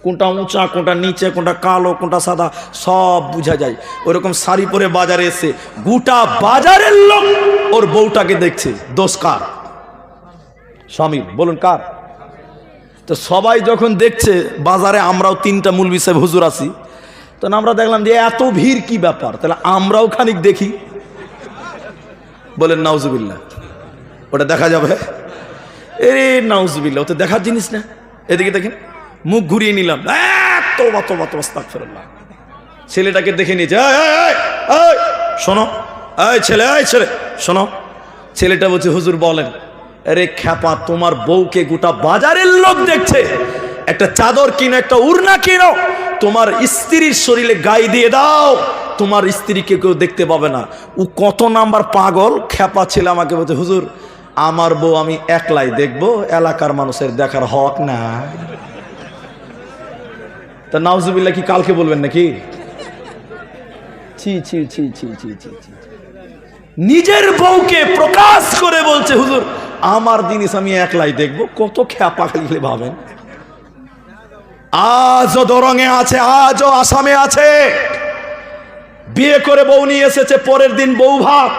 কোনটা উঁচা, কোনটা নিচে, কোনটা কালো, কোনটা সাদা, সব বোঝা যায়। ওরকম শাড়ি পরে বাজারে এসে গোটা বাজারের লোক ওর বউটাকে দেখছে। দোষ কার? স্বামীর। বলুন কার? তো সবাই যখন দেখছে বাজারে, আমরাও 3টা মৌলভী সাহেব হুজুর আছি, তখন আমরা দেখলাম যে এত ভিড় কি ব্যাপার, তাহলে আমরাও খানিক দেখি। বলেন নাউজুবিল্লাহ। ওটা দেখা যাবে? এরে নাউজুবিল্লাহ, ওটা দেখার জিনিস না। এদিকে দেখেন, মুখ ঘুরিয়ে নিলাম, তোবা তোবা তোবা, আস্তাগফিরুল্লাহ। ছেলেটাকে দেখে নিয়েছে, শোনো, এই ছেলে, এই ছেলে শোনো। ছেলেটা বলছে হুজুর বলেন। আরে খ্যাপা, তোমার বউকে গোটা বাজারের লোক দেখছে, একটা চাদর কিনো, একটা উড়না কিনো, তোমার স্ত্রীর শরীরে গায়ে দিয়ে দাও, তোমার স্ত্রীকে কেউ দেখতে পাবে না। ও কত নাম্বার পাগল খ্যাপা ছেলে আমাকে বলছে হুজুর আমার বউ আমি একলাই দেখবো, এলাকার মানুষের দেখার হক না। তা নাউজুবিল্লাহ কি কালকে বলবেন নাকি? ছি ছি ছি ছি ছি ছি ছি। নিজের বউকে প্রকাশ করে বলছে হুজুর আমার জিনিস আমি একলাই দেখবো। কত খ্যাপা খালি ভাবেন। আজও দরঙে আছে, আজও আসামে আছে। বিয়ে করে বউ নিয়ে এসেছে, পরের দিন বউ ভাত,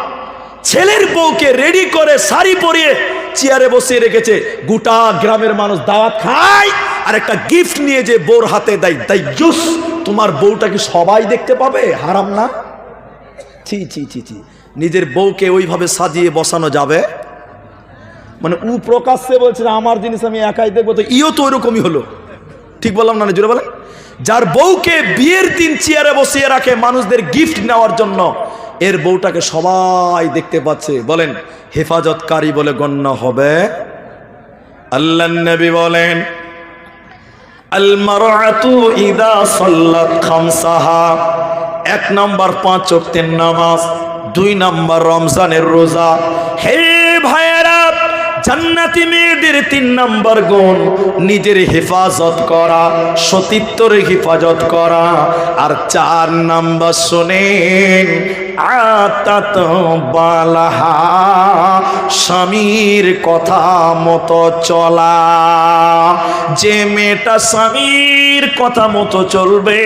ছেলের বউকে রেডি করে শাড়ি পরিয়ে চেয়ারে বসিয়ে রেখেছে। গোটা গ্রামের মানুষ দাওয়াত খায়, আর একটা গিফট নিয়ে যে বউর হাতে দেয়, তাই জুস তোমার বউটা কি সবাই দেখতে পাবে? হারাম না? ছি ছি ছি ছি। নিজের বউকে ওইভাবে সাজিয়ে বসানো যাবে? মানে ও প্রকাশ্যে বলছে আমার জিনিস আমি একাই দেখবো, তো ইও তো ওইরকমই হলো। ঠিক বললাম না? জোরে বলেন। যার বউকে বিয়ের দিন চেয়ারে বসিয়ে রাখে মানুষদের গিফট নেওয়ার জন্য, এর বউটাকে সবাই দেখতে পাচ্ছে, বলেন হেফাজতকারী বলে গণ্য হবে? আল্লাহর নবী বলেন আল মারআতু ইযা সাল্লাত খামসাহা, 1 নাম্বার 5 ওয়াক্তের নামাজ, 2 নাম্বার রমজানের রোজা। হে ভাইয়েরা, জান্নাতি মেয়েদের 3 নাম্বার গুণ নিজের হেফাজত করা, সতীত্বর হেফাজত করা। আর 4 নাম্বার শোনেন, আতাত বালাহা, স্বামীর কথা মতো চলা। যে মেয়েটা স্বামীর কথা মতো চলবে,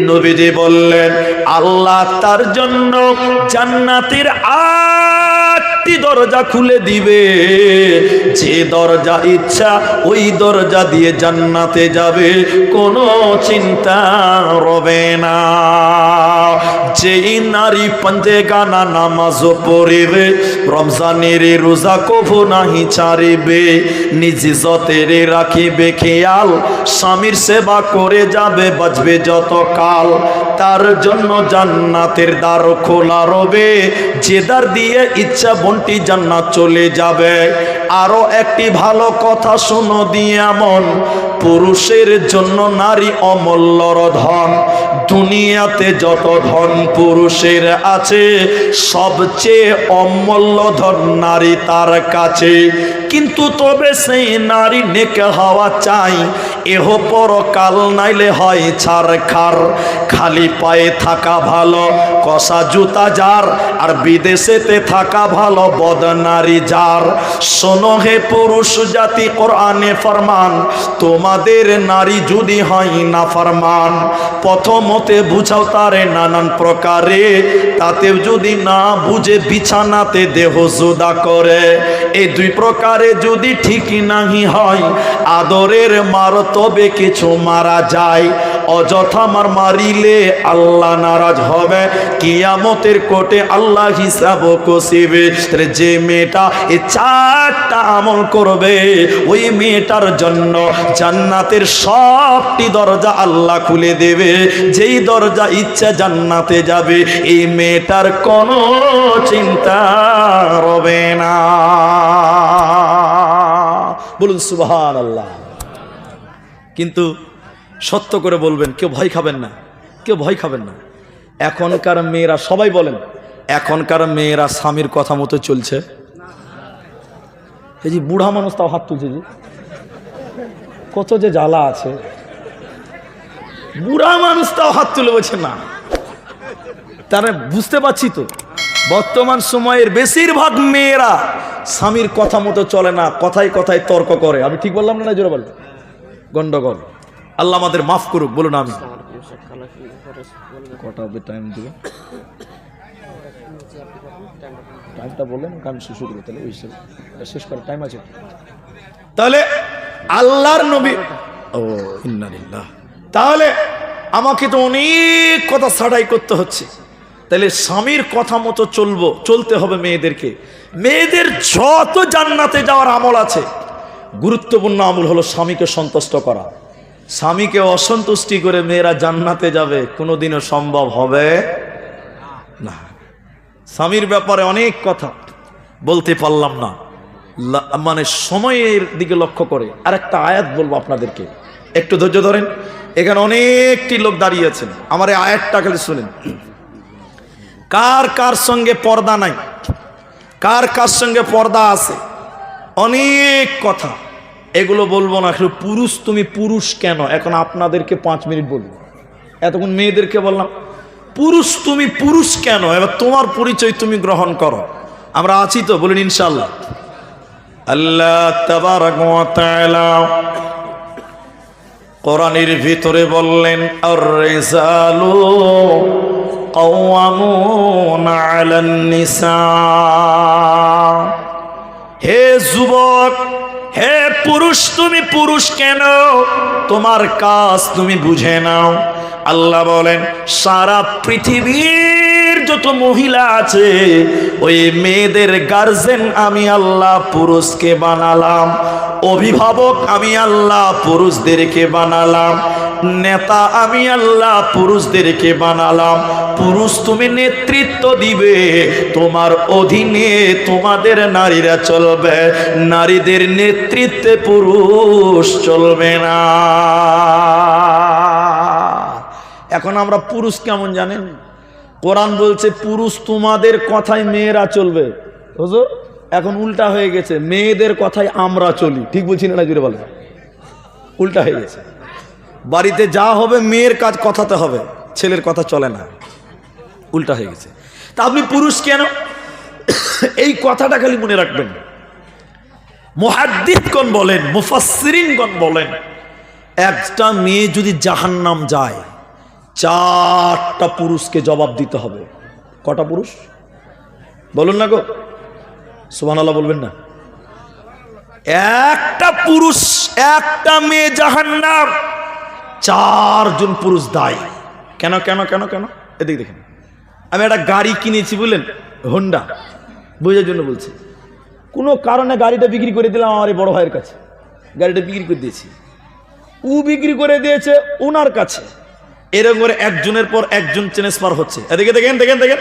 নবীজি বললেন আল্লাহ তার জন্য জান্নাতের 8টি দরজা খুলে দিবে। যে দরজা ইচ্ছা ওই দরজা দিয়ে জান্নাতে যাবে, কোনো চিন্তা রবে না। যেই নারী পঞ্জেগানা নামাজ পড়িবে, রমজানের রোজা কভু নাহি ছাড়িবে, নিজ ইজ্জতের রাখিবে খেয়াল, স্বামীর সেবা করে যাবে বাঁচবে যত কাল, তার জন্য জান্নাতের দ্বার খোলা রবে। যে দ্বার দিয়ে ইচ্ছা বন্টি জান্নাত চলে যাবে। আরো একটি ভালো কথা শুনো দিয়ে মন, পুরুষের জন্য নারী অমূল্যর ধন। দুনিয়াতে যত ধন পুরুষের আছে, সবচেয়ে অমূল্য ধন নারী তার কাছে। কিন্তু তবে সেই নারী নেক হওয়া চাই, এহ পরকাল নাইলে হয় ছারখার। খালি পায়ে থাকা ভালো কষা জুতা যার, আর বিদেশেতে থাকা ভালো বদনারী যার। শোনো হে পুরুষ জাতি, কোরআনে ফরমান, তোমাদের নারী যদি হয় না ফরমান, প্রথমতে বুঝাও তারে নানান প্রকারে, তাতেও যদি না বুঝে বিছানাতে দেহ জুদা করে। এই 2 প্রকারে যদি ঠিক নাহি হয়, আদরের মার তবে কিছু মারা যায়। অযথা মারিলে আল্লাহ নারাজ হবে, কিয়ামতের কোর্টে আল্লাহ হিসাব কষিবে। যে মেয়েটা এই 4টা আমল করবে, ওই মেয়েটার জন্য জান্নাতের সবটি দরজা আল্লাহ খুলে দেবে। যেই দরজা ইচ্ছা জান্নাতে যাবে, এই মেয়েটার কোনো চিন্তা রবে না। বলুন সুবহানাল্লাহ। কিন্তু সত্য করে বলবেন, কেউ ভয় খাবেন না, কেউ ভয় খাবেন না। এখনকার মেয়েরা, সবাই বলেন, এখনকার মেয়েরা স্বামীর কথা মতো চলছে? এই যে বুড়া মানুষ তাও হাত তুলছে, যে কত যে জ্বালা আছে। বুড়া মানুষ তাও হাত তুলে বলছে না। তারা বুঝতে পারছি তো, বর্তমান সময়ের বেশিরভাগ মেয়েরা স্বামীর কথা মতো চলে না, কথায় কথায় তর্ক করে। আমি ঠিক বললাম না? জোরে বল। গন্ডগোল। আল্লাহ আমাদের মাফ করুক। বলুন আমি। কটা হবে টাইম দিবে? টাইমটা বললেন, আমি শুরু করি, তাহলে ওই শেষ করার টাইম আছে। তাহলে আল্লাহর নবী, ও ইন্না লিল্লাহ, তাহলে আমাকে তো অনেক কথা ছাড়াই করতে হচ্ছে। তাহলে স্বামীর কথা মতো চলতে হবে মেয়েদেরকে। মেয়েদের যত জান্নাতে যাওয়ার আমল আছে, গুরুত্বপূর্ণ আমল হলো স্বামীকে সন্তুষ্ট করা। স্বামীকে অসন্তুষ্টি করে মেয়েরা জান্নাতে যাবে কোনোদিনও সম্ভব হবে না। স্বামীর ব্যাপারে অনেক কথা বলতে পারলাম না, মানে সময়ের দিকে লক্ষ্য করে আরেকটা আয়াত বলবো আপনাদেরকে, একটু ধৈর্য ধরেন। এখানে অনেকটি লোক দাঁড়িয়ে আছেন, আমার এই আয়াতটা খালি শুনেন। কার কার সঙ্গে পর্দা নাই, কার কার সঙ্গে পর্দা আছে, অনেক কথা, এগুলো বলবো না। পুরুষ, তুমি পুরুষ কেন, এখন আপনাদেরকে 5 মিনিট বলবো। এতক্ষণ মেয়েদেরকে বললাম, পুরুষ তুমি পুরুষ কেন, এবার তোমার পরিচয় তুমি গ্রহণ করো। আমরা আছি তো, বলেন ইনশাআল্লাহ। আল্লাহ তাবারাক ওয়া তাআলা কোরআনের ভিতরে বললেন, আর-রিজালু কাওয়ামুনা আলান নিসা। হে যুবক, হে পুরুষ, তুমি পুরুষ কেন, তোমার কাজ তুমি বুঝে নাও। আল্লাহ বলেন, সারা পৃথিবীর যত মহিলা আছে ওই মেয়েদের গার্জেন আমি আল্লাহ পুরুষকে বানালাম, অভিভাবক আমি আল্লাহ পুরুষদেরকে বানালাম, নেতা আমি আল্লাহ পুরুষদেরকে বানালাম। পুরুষ তুমি নেতৃত্ব দিবে, তোমার অধীনে তোমাদের নারীরা চলবে, নারীদের নেতৃত্বে পুরুষ চলবে না। এখন আমরা পুরুষ কেমন জানেন? কোরআন বলছে পুরুষ তোমাদের কথায় মেয়েরা চলবে। হুজুর এখন উল্টা হয়ে গেছে, মেয়েদের কথায় আমরা চলি। ঠিক বলছি না জুড়ে বলে? উল্টা হয়ে গেছে। বাড়িতে যা হবে মেয়ের কাজ কথাতে হবে, ছেলের কথা চলে না, উল্টা হয়ে গেছে। তা আপনি পুরুষ কেন, এই কথাটা খালি মনে রাখবেন। মুহাদ্দিসগণ বলেন, মুফাসসিরিনগণ বলেন, একটা মেয়ে যদি জাহান্নাম যায়, 4টা পুরুষকে জবাব দিতে হবে। কটা পুরুষ বলুন না গো, সুবহানাল্লাহ বলবেন না? একটা পুরুষ, একটা মেয়ে জাহান্নাম, 4 জন পুরুষ দায়ী। কেন কেন কেন কেন? এদিকে দেখেন, আমি একটা গাড়ি কিনেছি বুঝলেন, হোন্ডা, বোঝার জন্য বলছি। কোনো কারণে গাড়িটা বিক্রি করে দিলাম আমার এই বড় ভাইয়ের কাছে, গাড়িটা বিক্রি করে দিয়েছি, ও বিক্রি করে দিয়েছে ওনার কাছে। এরকম করে একজনের পর একজন ট্রান্সফার হচ্ছে। এদিকে দেখেন দেখেন দেখেন,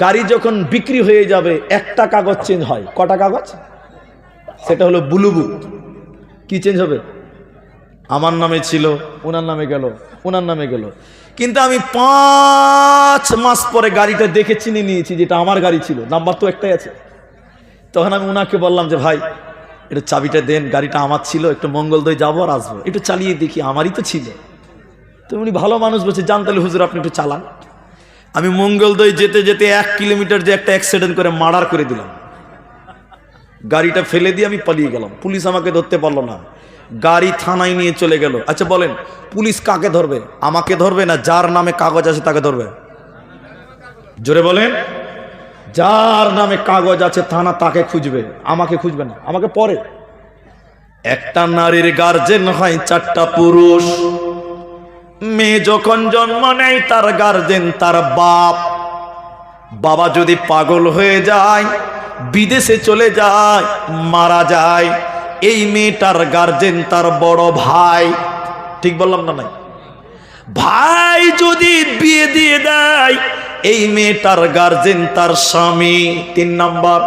গাড়ি যখন বিক্রি হয়ে যাবে একটা কাগজ চেঞ্জ হয়। কটা কাগজ? সেটা হলো ব্লু বুক। কি চেঞ্জ হবে? আমার নামে ছিল, ওনার নামে গেল, ওনার নামে গেল। কিন্তু আমি 5 মাস পরে গাড়িটা দেখে চিনে নিয়েছি যেটা আমার গাড়ি ছিল, নাম্বার তো একটাই আছে। তখন আমি ওনাকে বললাম যে ভাই একটু চাবিটা দেন, গাড়িটা আমার ছিল, একটু মঙ্গলদৈ যাবো আর আসবো, একটু চালিয়ে দেখি, আমারই তো ছিল। তো উনি ভালো মানুষ বলছে, জান তাহলে হুজুর আপনি একটু চালান। আমি মঙ্গলদৈ যেতে যেতে 1 কিলোমিটার যে একটা অ্যাক্সিডেন্ট করে মার্ডার করে দিলাম, গাড়িটা ফেলে দিয়ে আমি পালিয়ে গেলাম। পুলিশ আমাকে ধরতে পারলো না, গাড়ি থানায় নিয়ে চলে গেল। আচ্ছা বলেন, পুলিশ কাকে ধরবে? আমাকে ধরবে না যার নামে কাগজ আছে তাকে ধরবে? জোরে বলেন। যার নামে কাগজ আছে থানা তাকে খুঁজবে, আমাকে খুঁজবে না, আমাকে পরে। একটা নারীর গার্জেন হয় 4টা পুরুষ। মেয়ে যখন জন্ম নেয় তার গার্জেন তার বাপ। বাবা যদি পাগল হয়ে যায়, বিদেশে চলে যায়, মারা যায়, এই মেয়েটার গার্জেন তার বড় ভাই। ঠিক বললাম না? নাই ভাই যদি বিয়ে দিয়ে দেয়, এই মেয়েটার গার্জেন তার স্বামী। 3 নাম্বার,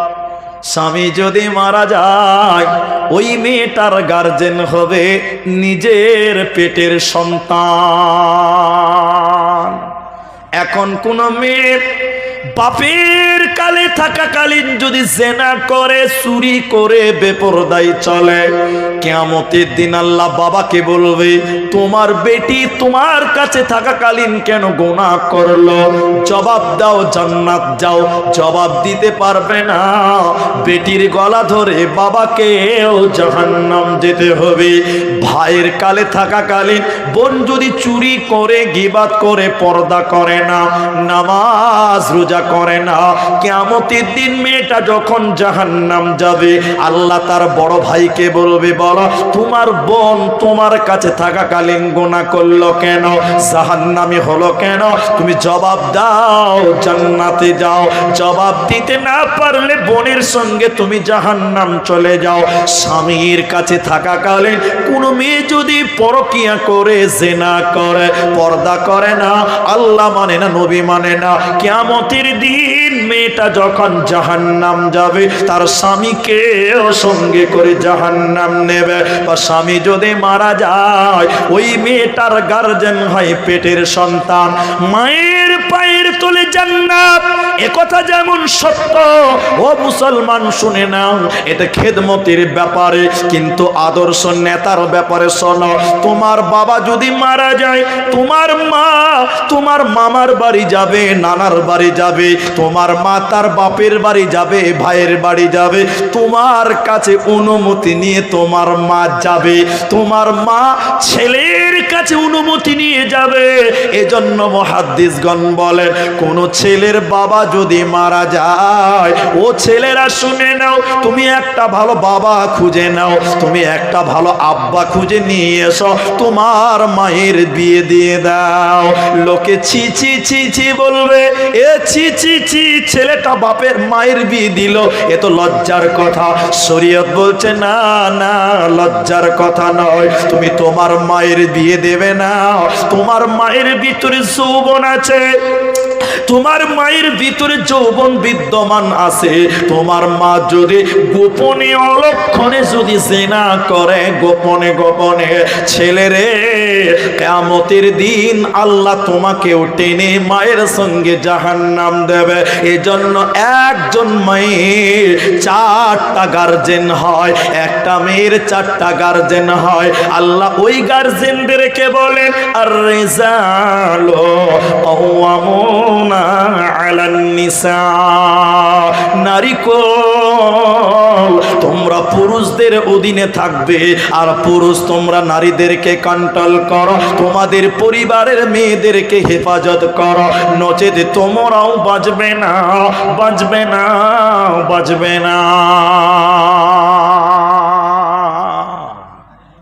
স্বামী যদি মারা যায়, ওই মেয়েটার গার্জেন হবে নিজের পেটের সন্তান। এখন কোন মেয়ে বাপের কালে থাকাকালীন যদি জেনা করে, চুরি করে, বেপরদাই চলে, কিয়ামতের দিন আল্লাহ বাবাকে বলবে তোমার বেটি তোমার কাছে থাকাকালীন কেন গুনাহ করলো? জবাব দাও, জান্নাত যাও। জবাব দিতে পারবে না, বেটির গলা ধরে বাবাকেও জাহান্নাম যেতে হবে। ভাইয়ের কালে থাকাকালীন বোন যদি চুরি করে, গীবাত করে, পর্দা করে না, নামাজ রোজা করে না, কিয়ামতের দিন মেয়েটা যখন জাহান্নাম যাবে, আল্লাহ তার বড় ভাইকে বলবে বলো তোমার বোন তোমার কাছে থাকাকালীন গুনাহ করলো কেন, জাহান্নামী হলো কেন? তুমি জবাব দাও, জান্নাতে যাও। জবাব দিতে না পারলে বোনের সঙ্গে তুমি জাহান্নাম চলে যাও। স্বামীর কাছে থাকাকালীন কোন মেয়ে যদি পরকিয়া করে, জিনা করে, পর্দা করে না, আল্লাহ মানে না, নবী মানে না, কিয়ামতের দিন মেয়েটা যখন জাহান্নাম যাবে, তার স্বামীকেও সঙ্গে করে জাহান্নাম নেবে। বা স্বামী যদি মারা যায়, ওই মেয়েটার গার্জেন হয় পেটের সন্তান। মায়ের পায়ের তলে জান্নাত। একথা যেমন সত্য, ও মুসলমান শুনে নাও, এটা খেদমতের ব্যাপারে, কিন্তু আদর্শ নেতার ব্যাপারে শোনো। তোমার বাবা যদি মারা যায়, তোমার মা তোমার মামার বাড়ি যাবে, নানার বাড়ি যাবে, তোমার মা তার বাপের বাড়ি যাবে, ভাইয়ের বাড়ি যাবে, তোমার কাছে অনুমতি নিয়ে তোমার মা যাবে, তোমার মা ছেলের কাছে অনুমতি নিয়ে যাবে। এজন্য মুহাদ্দিসগণ বলেন, কোন ছেলের বাবা যদি মারা যায়, ও ছেলেরা শুনে নাও, তুমি একটা ভালো বাবা খুঁজে নাও, তুমি একটা ভালো আব্বা খুঁজে নিয়ে এসো, তোমার মায়ের বিয়ে দিয়ে দাও। লোকে ছি ছি ছি ছি বলবে, এ ছি ছি ছি, ছেলেটা বাপের মায়ের বিয়ে দিল, এ তো লজ্জার কথা। শরীয়ত বলছে না না, লজ্জার কথা নয়, তুমি তোমার মায়ের বিয়ে দেবে না। তোমার মায়ের ভিতরে যৌবন আছে, তোমার মায়ের ভিতরে যৌবন বিদ্যমান আছে। তোমার মা যদি গোপনে অলক্ষণে যদি জিনা করে, গোপনে গোপনে, ছেলেরে কিয়ামতের দিন আল্লাহ তোমাকেও টেনে মায়ের সঙ্গে জাহান্নাম দেবে। এজন্য একজন মায়ের 4টা গার্জেন হয়, একটা মেয়ের 4টা গার্জেন হয়। আল্লাহ ওই গার্জেনদেরকে বলেন, আর রিজালু কাওয়ামুনা আলান নিসা, নারীকুল তোমরা পুরুষদের অধীনে থাকবে, আর পুরুষ তোমরা নারীদেরকে কন্ট্রোল করো, তোমাদের পরিবারের মেয়েদেরকে হেফাজত করো, নচেত তোমরাও বাঁচবে না, বাঁচবে না, বাঁচবে না।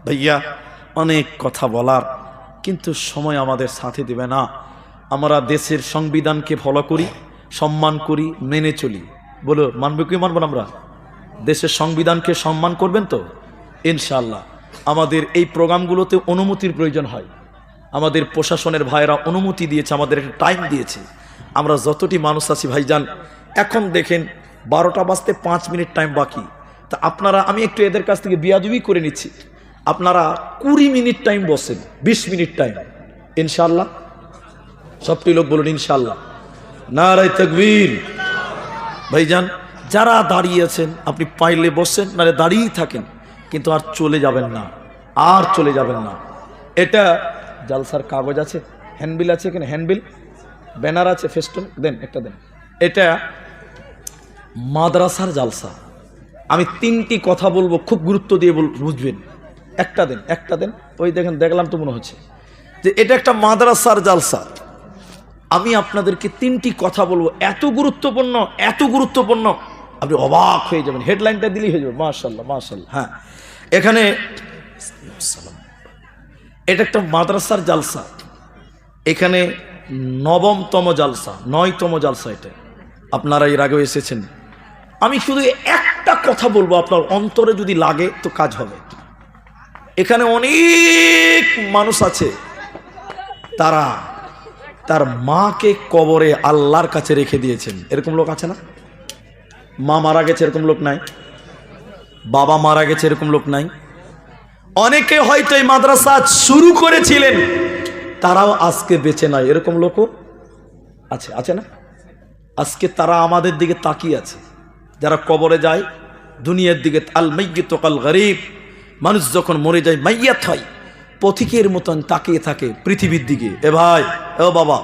ভাইয়া, অনেক কথা বলার, কিন্তু সময় আমাদের সাথে দেবে না। আমরা দেশের সংবিধানকে ফলো করি, সম্মান করি, মেনে চলি। বলো, মানবে কি মানব না? আমরা দেশের সংবিধানকে সম্মান করবেন তো? ইনশাআল্লাহ। আমাদের এই প্রোগ্রামগুলোতে অনুমতির প্রয়োজন হয়। আমাদের প্রশাসনের ভাইরা অনুমতি দিয়েছে, আমাদের একটা টাইম দিয়েছে। আমরা যতটি মানুষ আছি ভাইজান, এখন দেখেন 12টা বাজতে 5 মিনিট টাইম বাকি। তা আপনারা, আমি একটু এদের কাছ থেকে বিয়াদবি করে নিচ্ছি, আপনারা 20 মিনিট টাইম বসেন, 20 মিনিট টাইম, ইনশাআল্লাহ। সবটি লোক বলুন ইনশাআল্লাহ। নারায়ে তাকবীর। ভাইজান, যারা দাঁড়িয়ে আছেন, আপনি পাইলে বসেন, নাহলে দাঁড়িয়েই থাকেন, কিন্তু আর চলে যাবেন না, আর চলে যাবেন না। এটা জালসার কাগজ আছে, হ্যান্ডবিল আছে, এখানে হ্যান্ডবিল, ব্যানার আছে, ফেস্টুন দেন, একটা দেন। এটা মাদ্রাসার জালসা। আমি 3টি কথা বলবো, খুব গুরুত্ব দিয়ে বুঝবেন। একটা দেন, একটা দেন। ওই দেখেন, দেখলাম তো মনে হচ্ছে যে এটা একটা মাদ্রাসার জালসা। আমি আপনাদেরকে 3টি কথা বলবো, এত গুরুত্বপূর্ণ, এত গুরুত্বপূর্ণ, আপনি অবাক হয়ে যাবেন। হেডলাইনটা দিলেই হয়ে যাবে, মাশাআল্লাহ মাশাআল্লাহ। হ্যাঁ, এখানে এটা একটা মাদ্রাসার জালসা, এখানে 9তম জালসা, 9তম জালসা। এটা আপনারা এর আগেও এসেছেন। আমি শুধু একটা কথা বলবো, আপনার অন্তরে যদি লাগে তো কাজ হবে। এখানে অনেক মানুষ আছে, তারা তার মাকে কবরে আল্লাহর কাছে রেখে দিয়েছেন। এরকম লোক আছে না? মা মারা গেছে, এরকম লোক নাই? বাবা মারা গেছে, এরকম লোক নাই? অনেকে হয়তো এই মাদ্রাসা শুরু করেছিলেন, তারাও আজকে বেঁচে নাই, এরকম লোকও আছে, আছে না? আজকে তারা আমাদের দিকে তাকিয়ে আছে। যারা কবরে যায়, দুনিয়ার দিকে, আল মাইয়িতু কাল গরীব, মানুষ যখন মরে যায় মাইয়াত হয়, পথিকের মতন তাকিয়ে থাকে পৃথিবীর দিকে। এ ভাই, ও বাবা,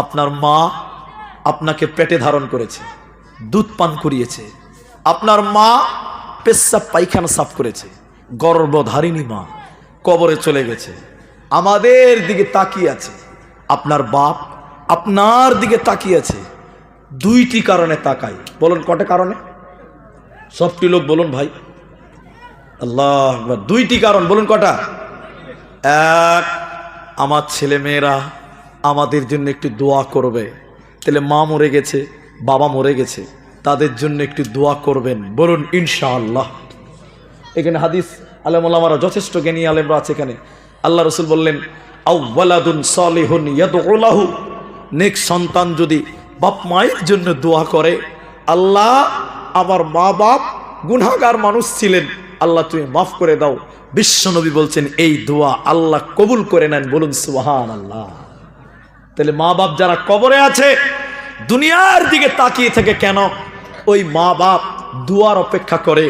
আপনার মা আপনাকে পেটে ধারণ করেছে, দুধ পান করিয়েছে, আপনার মা পেশাব পায়খানা সাফ করেছে, গর্ভধারিণী মা কবরে চলে গেছে, আমাদের দিকে তাকিয়ে আছে। আপনার বাপ আপনার দিকে তাকিয়ে আছে। 2টি কারণে তাকাই। বলুন কটা কারণে? সবটি লোক বলুন ভাই, আল্লাহ আকবার। 2টি কারণ, বলুন কটা? 1, আমার ছেলে মেয়েরা আমাদের জন্য একটু দোয়া করবে। তাহলে মা মরে গেছে, বাবা মরে গেছে, তাদের জন্য একটু দোয়া করবেন, বলুন ইনশাআল্লাহ। এখানে হাদিস আলেম ওলামারা, যথেষ্ট জ্ঞানী আলেমরা আছে এখানে। আল্লাহ রাসূল বললেন, আওয়ালাদুন সালিহুন ইয়াদউ লাহু, নেক সন্তান যদি বাপ মায়ের জন্য দোয়া করে, আল্লাহ আমার মা বাপ গুনাহগার মানুষ ছিলেন, আল্লাহ তুমি মাফ করে দাও। বিশ্বনবী বলছেন এই দোয়া আল্লাহ কবুল করে নেন, বলুন সুবহানাল্লাহ। তাহলে মা বাপ যারা কবরে আছে দুনিয়ার দিকে তাকিয়ে থাকে কেন? ওই মা বাপ দুয়ার অপেক্ষা করে,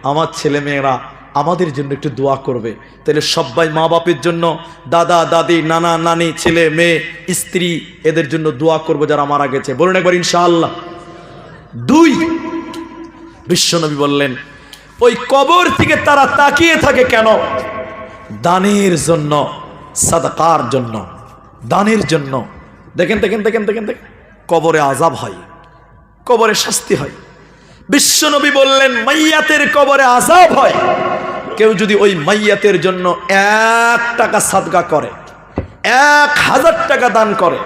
আমার ছেলে মেয়েরা আমাদের জন্য একটু দোয়া করবে। তাহলে সবাই মা বাপের জন্য, দাদা দাদি নানা নানি ছেলে মেয়ে স্ত্রী এদের জন্য দোয়া করবো যারা মারা গেছে। বলুন একবার ইনশাআল্লাহ। 2, বিশ্বনবী বললেন ওই কবর থেকে তারা তাকিয়ে থাকে কেন? দানের জন্য, সাদাকার জন্য, দানের জন্য। দেখেন দেখেন দেখেন দেখেন দেখেন, কবরে আযাব হয়, কবরে শাস্তি হয়। বিশ্বনবী বললেন মাইয়াতের কবরে আযাব হয়। কেউ যদি ওই মাইয়াতের জন্য 1 টাকা সাদকা করে, 1000 টাকা দান করে,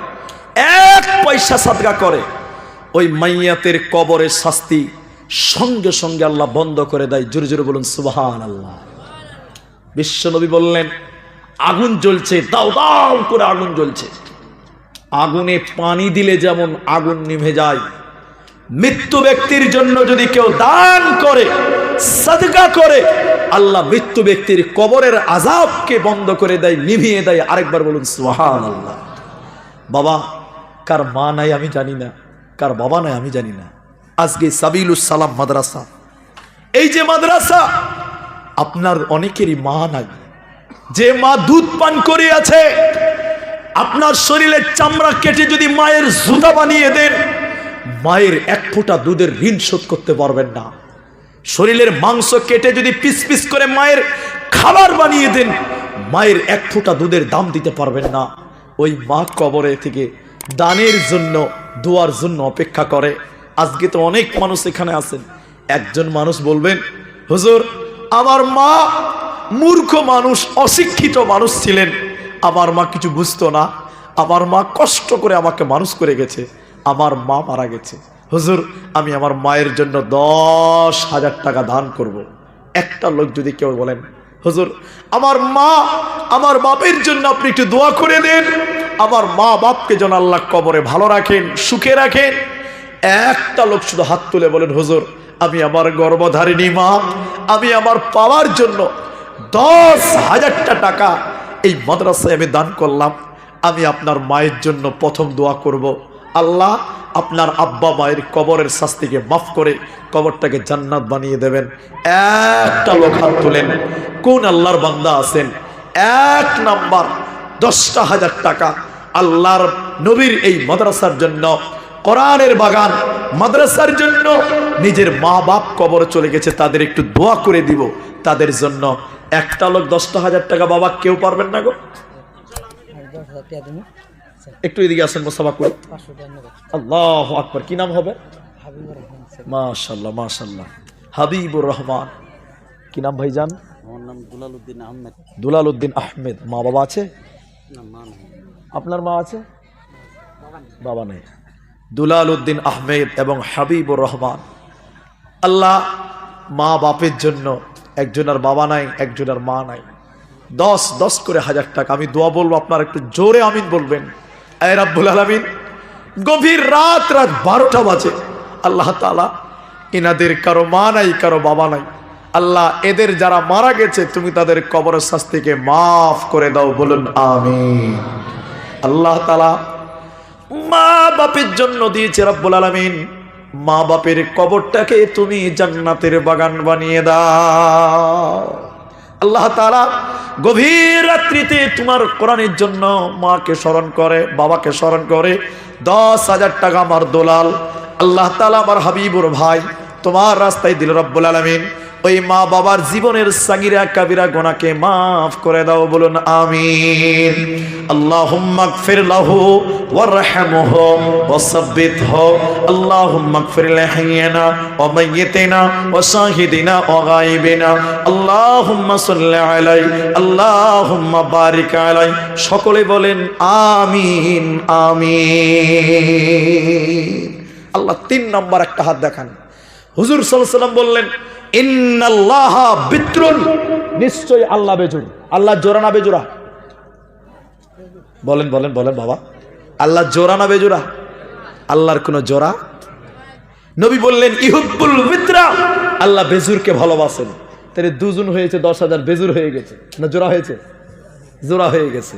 1 পয়সা সাদকা করে, ওই মাইয়াতের কবরের শাস্তি সঙ্গে সঙ্গে আল্লাহ বন্ধ করে দেয়। জোরে জোরে বলুন সুবহানাল্লাহ। বিশ্বনবী বললেন আগুন জ্বলছে, দাও দাও করে আগুন জ্বলছে, আগুনে পানি দিলে যেমন আগুন নিভে যায়, মৃত্যু ব্যক্তির জন্য যদি কেউ দান করে, সাদকা করে, আল্লাহ মৃত্যু ব্যক্তির কবরের আযাবকে বন্ধ করে দেয়, নিভিয়ে দেয়। আরেকবার বলুন সুবহানাল্লাহ। বাবা কার মা নাই আমি জানি না, কার বাবা নাই আমি জানি না। আজকে সাবিলুস সালাম মাদ্রাসা, এই যে মাদ্রাসা, আপনার অনেকেরই মা নাই। যে মা দুধ পান করে আছে, আপনার শরীরের চামড়া কেটে যদি মায়ের জুতা বানিয়ে দেন, মায়ের 1 ফোঁটা দুধের ঋণ শোধ করতে পারবেন না। শরীরের মাংস কেটে যদি পিস পিস করে মায়ের খাবার বানিয়ে দেন, মায়ের 1 ফোঁটা দুধের দাম দিতে পারবেন না। ওই মা কবরে থেকে দানের জন্য, দোয়ার জন্য অপেক্ষা করে। আজকে তো অনেক মানুষ এখানে আছেন, একজন মানুষ বলবেন হুজুর আমার মা মূর্খ মানুষ, অশিক্ষিত মানুষ ছিলেন, আমার মা কিছু বুঝতো না, আমার মা কষ্ট করে আমাকে মানুষ করে গেছে, আমার মা মারা গেছে, হুজুর আমি আমার মায়ের জন্য 10,000 টাকা দান করব। একটা লোক যদি কেউ বলেন হুজুর আমার মা আমার বাপের জন্য আপনি একটু দোয়া করে দেন, আমার মা বাপকে যেন আল্লাহ কবরে ভালো রাখেন, সুখে রাখেন, একটা লোক শুধু হাত তুলে বলেন হুজুর আমি আমার গর্ভধারিণী মা, আমি আমার পাওয়ার জন্য 10,000 টাকা এই মাদ্রাসায় আমি দান করলাম, আমি আপনার মায়ের জন্য প্রথম দোয়া করব, আল্লাহ আপনার আব্বা মায়ের কবরের শাস্তিকে মাফ করে কবরটাকে জান্নাত বানিয়ে দেবেন। একটা লোক হাত তুলেন। কোন আল্লাহর বান্দা আছেন? 1 নাম্বার 10,000 টাকা আল্লাহর নবীর এই মাদ্রাসার জন্য, কোরআনের বাগান মাদ্রাসার জন্য, নিজের মা বাপ কবরে চলে গেছে তাদের একটু দোয়া করে দিব তাদের জন্য। একটা লোক 10,000 টাকা বাবা কেউ পারবেন না গো? একটু এদিকে আসেন মোসাফা করে। আল্লাহু আকবার। কি নাম হবে? মাশাআল্লাহ মাশাআল্লাহ, হাবিবুর রহমান। কি নাম ভাইজান? আমার নাম দুলাল উদ্দিন আহমেদ। দুলাল উদ্দিন আহমেদ। মা বাবা আছে? না মা নেই। আপনার মা আছে? বাবা নেই। দুলাল উদ্দিন আহমেদ এবং হাবিবুর রহমান। আল্লাহ মা বাপের জন্য, একজনের বাবা নাই একজনের মা নাই, 10 করে 1000 টাকা। আমি দোয়া বলবো, আপনারা একটু জোরে আমিন বলবেন। এ রাব্বুল আলামিন, গভীর রাত 12টা বাজে, আল্লাহ তাআলা এনাদের কারো মা নাই কারো বাবা নাই, আল্লাহ এদের যারা মারা গেছে তুমি তাদের কবরের শাস্তিকে মাফ করে দাও, বলুন আমিন। আল্লাহ তাআলা মা বাপের জন্য দিয়েছে রব্বুল আলামিন, মা বাপের কবরটাকে তুমি জান্নাতের বাগান বানিয়ে দাও। আল্লাহ তাআলা গভীর রাত্রিতে তোমার কোরআনের জন্য মাকে স্মরণ করে, বাবাকে স্মরণ করে 10,000 টাকা আমার দোলাল আল্লাহ তাআলা আমার হাবিবুর ভাই তোমার রাস্তায় দিল রব্বুল আলামিন। ওই মা বাবার জীবনের সাগিরা কাবিরা গুনাহকে মাফ করে দাও, বলুন আমিন। আল্লাহুম্মা গফির লাহু ওয়ারহামহু ওয়াসাব্বিতহু, আল্লাহুম্মা গফির লিহাইয়িনা ওয়া মাইয়িতিনা ওয়া শাহিদিনা ওয়া গায়িবিনা, আল্লাহুম্মা সাল্লি আলাইহি, আল্লাহুম্মা বারিক আলাইহি। সকলে বলেন আমিন আমিন। আল্লাহ 3 নম্বর একটা হাত দেখান। হুজুর সাল্লাল্লাহু আলাইহি ওয়াসাল্লাম বললেন ইন্নাল্লাহা বিত্রুন, নিশ্চয়ই আল্লাহ বেজোড়। আল্লাহ জোড়া না বেজোড়া? বলেন বলেন বলেন বাবা, আল্লাহ জোড়া না বেজোড়া? আল্লাহর কোনো জোড়া? নবী বললেন ইহুব্বুল বিত্রা, আল্লাহ বেজুরকে ভালোবাসেন। তাহলে দুজন হয়েছে 10,000, বেজুর হয়ে গেছে না জোড়া হয়েছে? জোড়া হয়ে গেছে।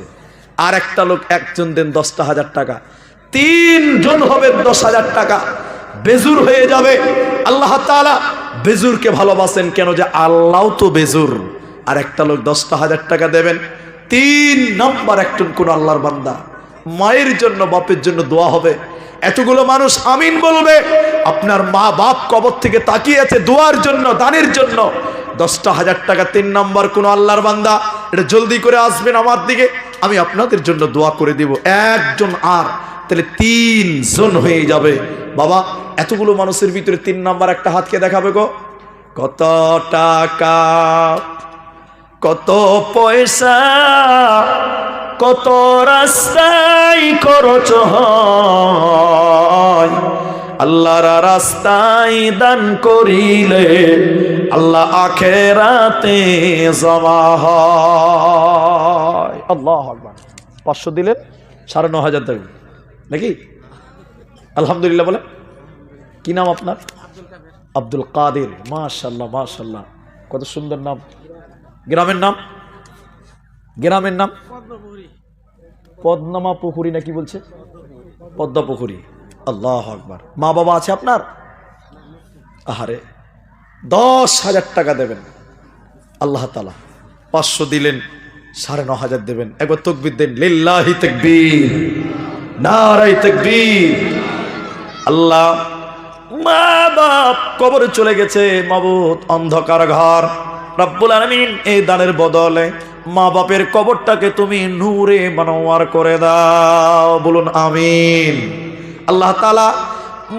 আর একটা লোক একজন দেন 10,000 টাকা, 3 জন হবে 10,000 টাকা, বেজুর হয়ে যাবে। আল্লাহ তাআলা বেজুরকে ভালোবাসেন কেন? যে আল্লাহ তো বেজুর। আর একটা লোক 10,000 টাকা দেবেন, 3 নাম্বার একজন কোন আল্লাহর বান্দা, মায়ের জন্য বাপের জন্য দোয়া হবে, এতগুলো মানুষ আমিন বলবে। আপনার মা বাপ কবর থেকে তাকিয়ে আছে দোয়ার জন্য, দানের জন্য। 10,000 টাকা 3 নাম্বার কোন আল্লাহর বান্দা, এটা জলদি করে আসবেন আমার দিকে, আমি আপনাদের জন্য দোয়া করে দিব। একজন আর তাহলে 3 জন হয়ে যাবে। বাবা এতগুলো মানুষের ভিতরে 3 নাম্বার একটা হাতকে দেখাবে গো। কত টাকা, কত পয়সা, কত রাস্তায় খরচ হয়, আল্লাহর রাস্তায় দান করিলে আল্লাহ আখিরাতে জমা হয়। আল্লাহু আকবার। 500 দিলেন 9,500 দেবেন নাকি? আলহামদুলিল্লাহ বলে। কি নাম আপনার? আব্দুল কাদের। মাশাআল্লাহ মাশাআল্লাহ, কত সুন্দর নাম। গ্রামের নাম? গ্রামের নাম পদ্মা পুকুরি নাকি বলছে? পদ্মা পুকুরি। আল্লাহু আকবার। মা বাবা আছে আপনার? আহারে, 10,000 টাকা দেবেন আল্লাহ তাআলা। 500 দিলেন, 9,500 দেবেন। একবার তাকবীর দেন, লিল্লাহি তাকবীর, নারায়ে তাকবীর। আল্লাহ, মা বাপ কবরে চলে গেছে, মাবুদ অন্ধকার ঘর, রব্বুল আলামিন এই দানের বদলে মা বাপের কবরটাকে তুমি নূরে মানওয়ার করে দাও, বলুন আমিন। আল্লাহ তাআলা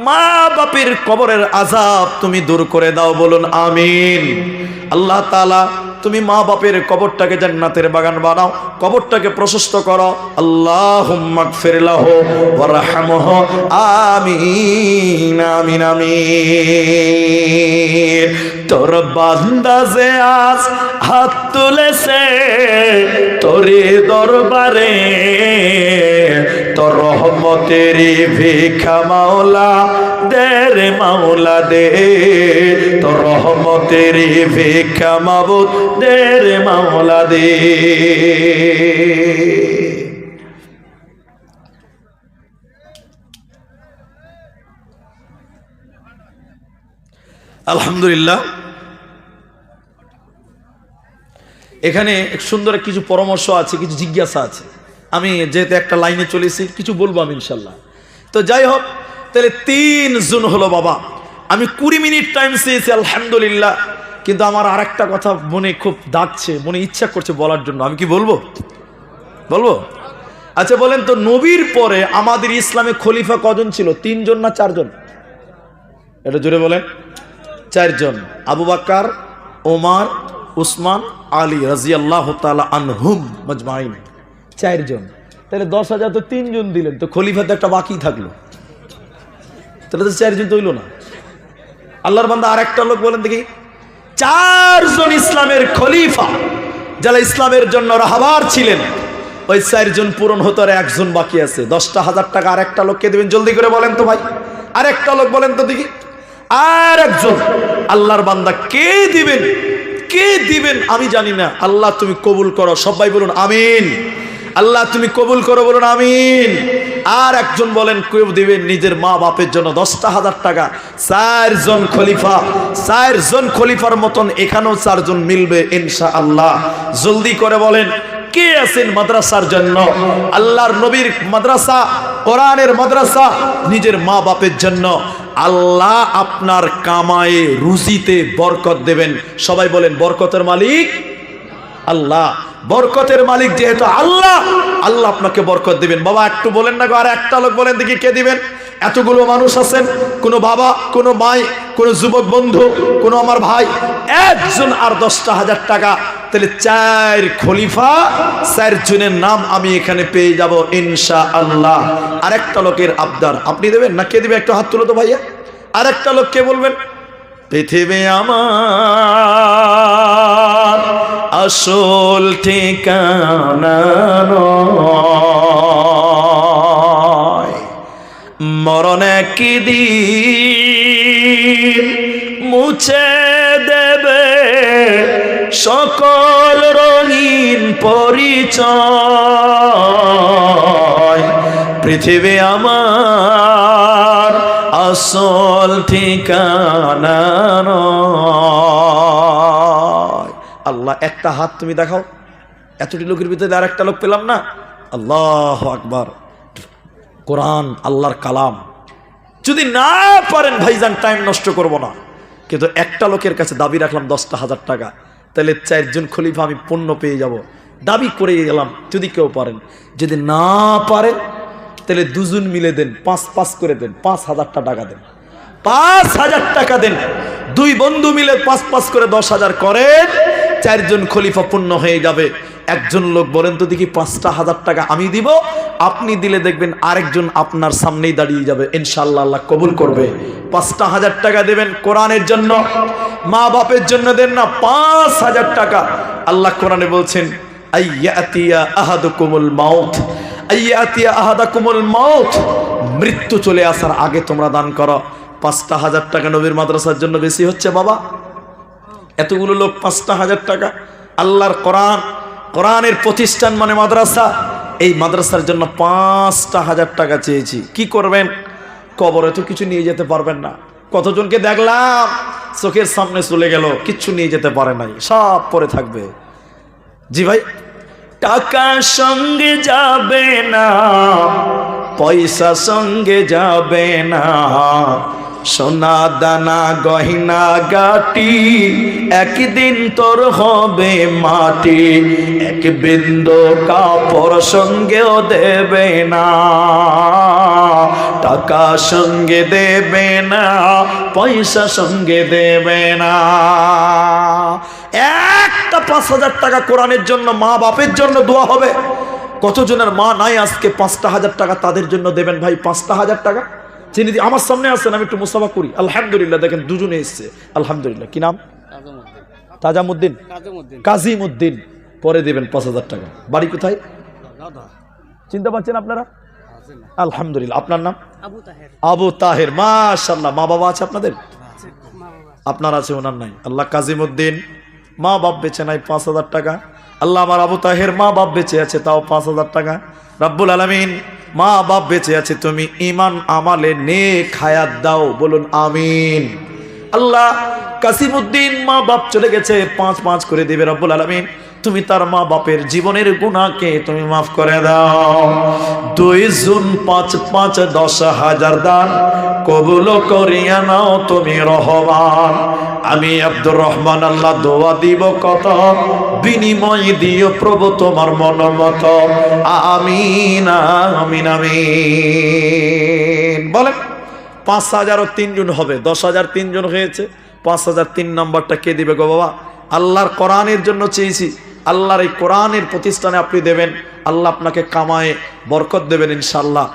মা বাপের কবরের আযাব তুমি দূর করে দাও, বলুন আমিন। আল্লাহ তাআলা তুমি মা বাপের কবরটাকে জান্নাতের বাগান বানাও, কবরটাকে প্রশস্ত করো। আল্লাহুম্মা গফির লাহু ওয়ারহামহু, আমিন আমিন আমিন। তোর বান্দা যে আজ হাত তুলেছে তোরে দরবারে, তোর রহমতের ভিক্ষা মাওলা দে রে মাওলা দে, তোর রহমতের ভিক্ষা মাবুদ দে রে মাওলা দে। আলহামদুলিল্লাহ। এখানে সুন্দর কিছু পরামর্শ আছে, কিছু জিজ্ঞাসা আছে। আমি যেহেতু একটা লাইনে চলেছি, কিছু বলবো আমি ইনশাল্লাহ। তো যাই হোক, তাহলে 3 জন হলো বাবা। আমি 20 মিনিট টাইম চেয়েছি আলহামদুলিল্লাহ, কিন্তু আমার আর একটা কথা মনে খুব ডাকছে, মনে ইচ্ছা করছে বলার জন্য। আমি কি বলবো? বলবো? আচ্ছা বলেন তো, নবীর পরে আমাদের ইসলামে খলিফা কজন ছিল? 3 জন না 4 জন? এটা জোরে বলেন। 4 জন। আবু বকর, ওমর, উসমান, আলী রাদিয়াল্লাহু তাআলা আনহুম মাজমাইন। 4 জন। তাহলে 10,000 তো 3 জন দিলেন, তো খলিফা তো একটা বাকি থাকলো, তাহলে তো 4 জন তো হইল না। আল্লাহর বান্দা আর একটা লোক বলেন দেখি, 4 জন ইসলামের খলিফা যারা ইসলামের জন্য রাহবার ছিলেন, ওই 4 জন পূরণ হতো, আর 1 জন বাকি আছে। 10,000 টাকা আর একটা লোককে দিবেন, জলদি করে বলেন তো ভাই। আর একটা লোক বলেন তো দেখি, আর একজন আল্লাহর বান্দা কে দিবেন? কে দিবেন আমি জানি না। আল্লাহ তুমি কবুল করো, সবাই বলুন আমিন। আল্লাহ তুমি কবুল করো, বলুন আমিন। আর একজন বলেন কেউ দিবেন নিজের মা বাপের জন্য 10,000 টাকা। 4 জন খলিফা, 4 জন খলিফার মতন এখানেও 4 জন মিলবে ইনশাআল্লাহ। জলদি করে বলেন কে আছেন মাদ্রাসার জন্য? আল্লাহর নবীর মাদ্রাসা, কোরআনের মাদ্রাসা, নিজের মা বাপের জন্য। আল্লাহ আপনার কামায়ে রুজিতে বরকত দেবেন। সবাই বলেন বরকতের মালিক আল্লাহ। বরকতের মালিক যেহেতু আল্লাহ, আল্লাহ আপনাকে বরকত দিবেন। বাবা একটু বলেন না গো, আর একটা লোক বলেন দেখি কে দিবেন? এতগুলো মানুষ আছেন, কোনো বাবা, কোনো মাই, কোনো যুবক বন্ধু, কোনো আমার ভাই, একজন আর 10,000 টাকা। তাহলে 4 খলিফা, 4 জনের নাম আমি এখানে পেয়ে যাব ইনশাআল্লাহ। আর একটা লোকের আবদার, আপনি দেবেন না কে দিবে? একটু হাত তুলো তো ভাইয়া। আর একটা লোক কে বলবেন? পৃথিবী আমার আসল ঠিকানা নয়, মরণ একদিন মুছে দেবে সকল রঙিন কঠিন পরিচয়, পৃথিবী আমার আসল ঠিকানা নয়। আল্লাহ একটা হাত তুমি দেখাও, এতটি লোকের ভিতরে আর একটা লোক পেলাম না। আল্লাহু আকবার। কোরআন আল্লাহর কালাম, যদি না পারেন ভাইজান টাইম নষ্ট করব না, কিন্তু একটা লোকের কাছে দাবি রাখলাম 10,000 টাকা, তাহলে 4 জন খলিফা আমি পণ্য পেয়ে যাব, দাবি করে গেলাম। যদি কেউ পারেন, যদি না পারেন তাহলে 2 জন মিলে দেন, 5 করে দেন, 5,000 টাকা দেন, 5,000 টাকা দেন। 2 বন্ধু মিলে 5 করে 10,000 করেন, 4 জন খলিফা পূর্ণ হয়ে যাবে। একজন লোক বলেন তো দেখি 5,000 টাকা আমি দিব, আপনি দিলে দেখবেন আরেকজন আপনার সামনেই দাঁড়িয়ে যাবে, ইনশাআল্লাহ আল্লাহ কবুল করবে। 5,000 টাকা দেবেন কোরআনের জন্য, মা বাপের জন্য দেন না, 5,000 টাকা। আল্লাহ কোরআনে বলছেন আইয়াতিয়া আহাদুকুমুল মাউত, আইয়াতিয়া আহাদাকুমুল মাউত, মৃত্যু চলে আসার আগে তোমরা দান করো। 5,000 টাকা নবীর মাদ্রাসার জন্য বেশি হচ্ছে বাবা? এতগুলো লোক 5,000 টাকা। আল্লাহর কোরআন, কোরআনের প্রতিষ্ঠান মানে মাদ্রাসা, এই মাদ্রাসার জন্য 5,000 টাকা চেয়েছি। কি করবেন? কবরে তো কিছু নিয়ে যেতে পারবেন না। কতজনকে দেখলাম চোখের সামনে চলে গেল, কিচ্ছু নিয়ে যেতে পারে নাই, সব পরে থাকবে। জি ভাই, টাকা সঙ্গে যাবে না, পয়সা সঙ্গে যাবে না, সোনা দানা গহিনা গাটি একদিন তোর হবে মাটি, এক বিন্দু কাপড় সঙ্গেও দেবে না, টাকা সঙ্গে দেবে না, পয়সা সঙ্গে দেবে না। একটা 5,000 টাকা কোরআনের জন্য, মা বাপের জন্য দোয়া হবে। কতজনের মা নাই আজকে? 5,000 টাকা তাদের জন্য দেবেন ভাই। 5,000 টাকা চিনি আমার সামনে আসছেন, আমি একটু মুসাফা করি। আলহামদুলিল্লাহ, দেখেন দুজনে এসছে, আলহামদুলিল্লাহ। কি নাম? তাজামুদ্দিন, কাজিমুদ্দিন। পরে দেবেন 5,000 টাকা। বাড়ি কোথায় চিনতে পারছেন আপনারা? আলহামদুলিল্লাহ। আপনার নাম? আবু তাহের। মাশাআল্লাহ। মা বাবা আছে আপনাদের? আপনার আছে, ওনার নাই। আল্লাহ কাজিমুদ্দিন মা বাপ বেঁচে নাই, 5,000 টাকা। আল্লাহ আমার আবু তাহের মা বাপ বেঁচে আছে, তাও 5,000 টাকা। রব্বুল আলামিন মা বাপ বেঁচে আছে, তুমি ঈমান আমালে নেক হায়াত দাও, বলুন আমিন। আল্লাহ কাসিমউদ্দিন মা বাপ চলে গেছে, 5 করে দিবে রব্বুল আলামিন। তুমি তার মা বাপের জীবনের গুনাহকে তুমি মাফ করে দাও। 2 জুন 5 10,000 দান কবুল করিয়া নাও তুমি রহমান। আমি আব্দুর রহমান আল্লাহ দোয়া দিব কত, বিনিময় দিও প্রভু তোমার মন মত। আমিন আমিন আমিন বলেন। 5,000 ও 3 জন হবে, 10,000 3 জন হয়েছে। 5,000 3 নম্বরটা কে দিবে গো বাবা? আল্লাহর কোরআনের জন্য চেয়েছি, আল্লাহর এই কোরআনের প্রতিষ্ঠানে আপনি দেবেন, আল্লাহ আপনাকে কামায়ে বরকত দেবেন ইনশাআল্লাহ।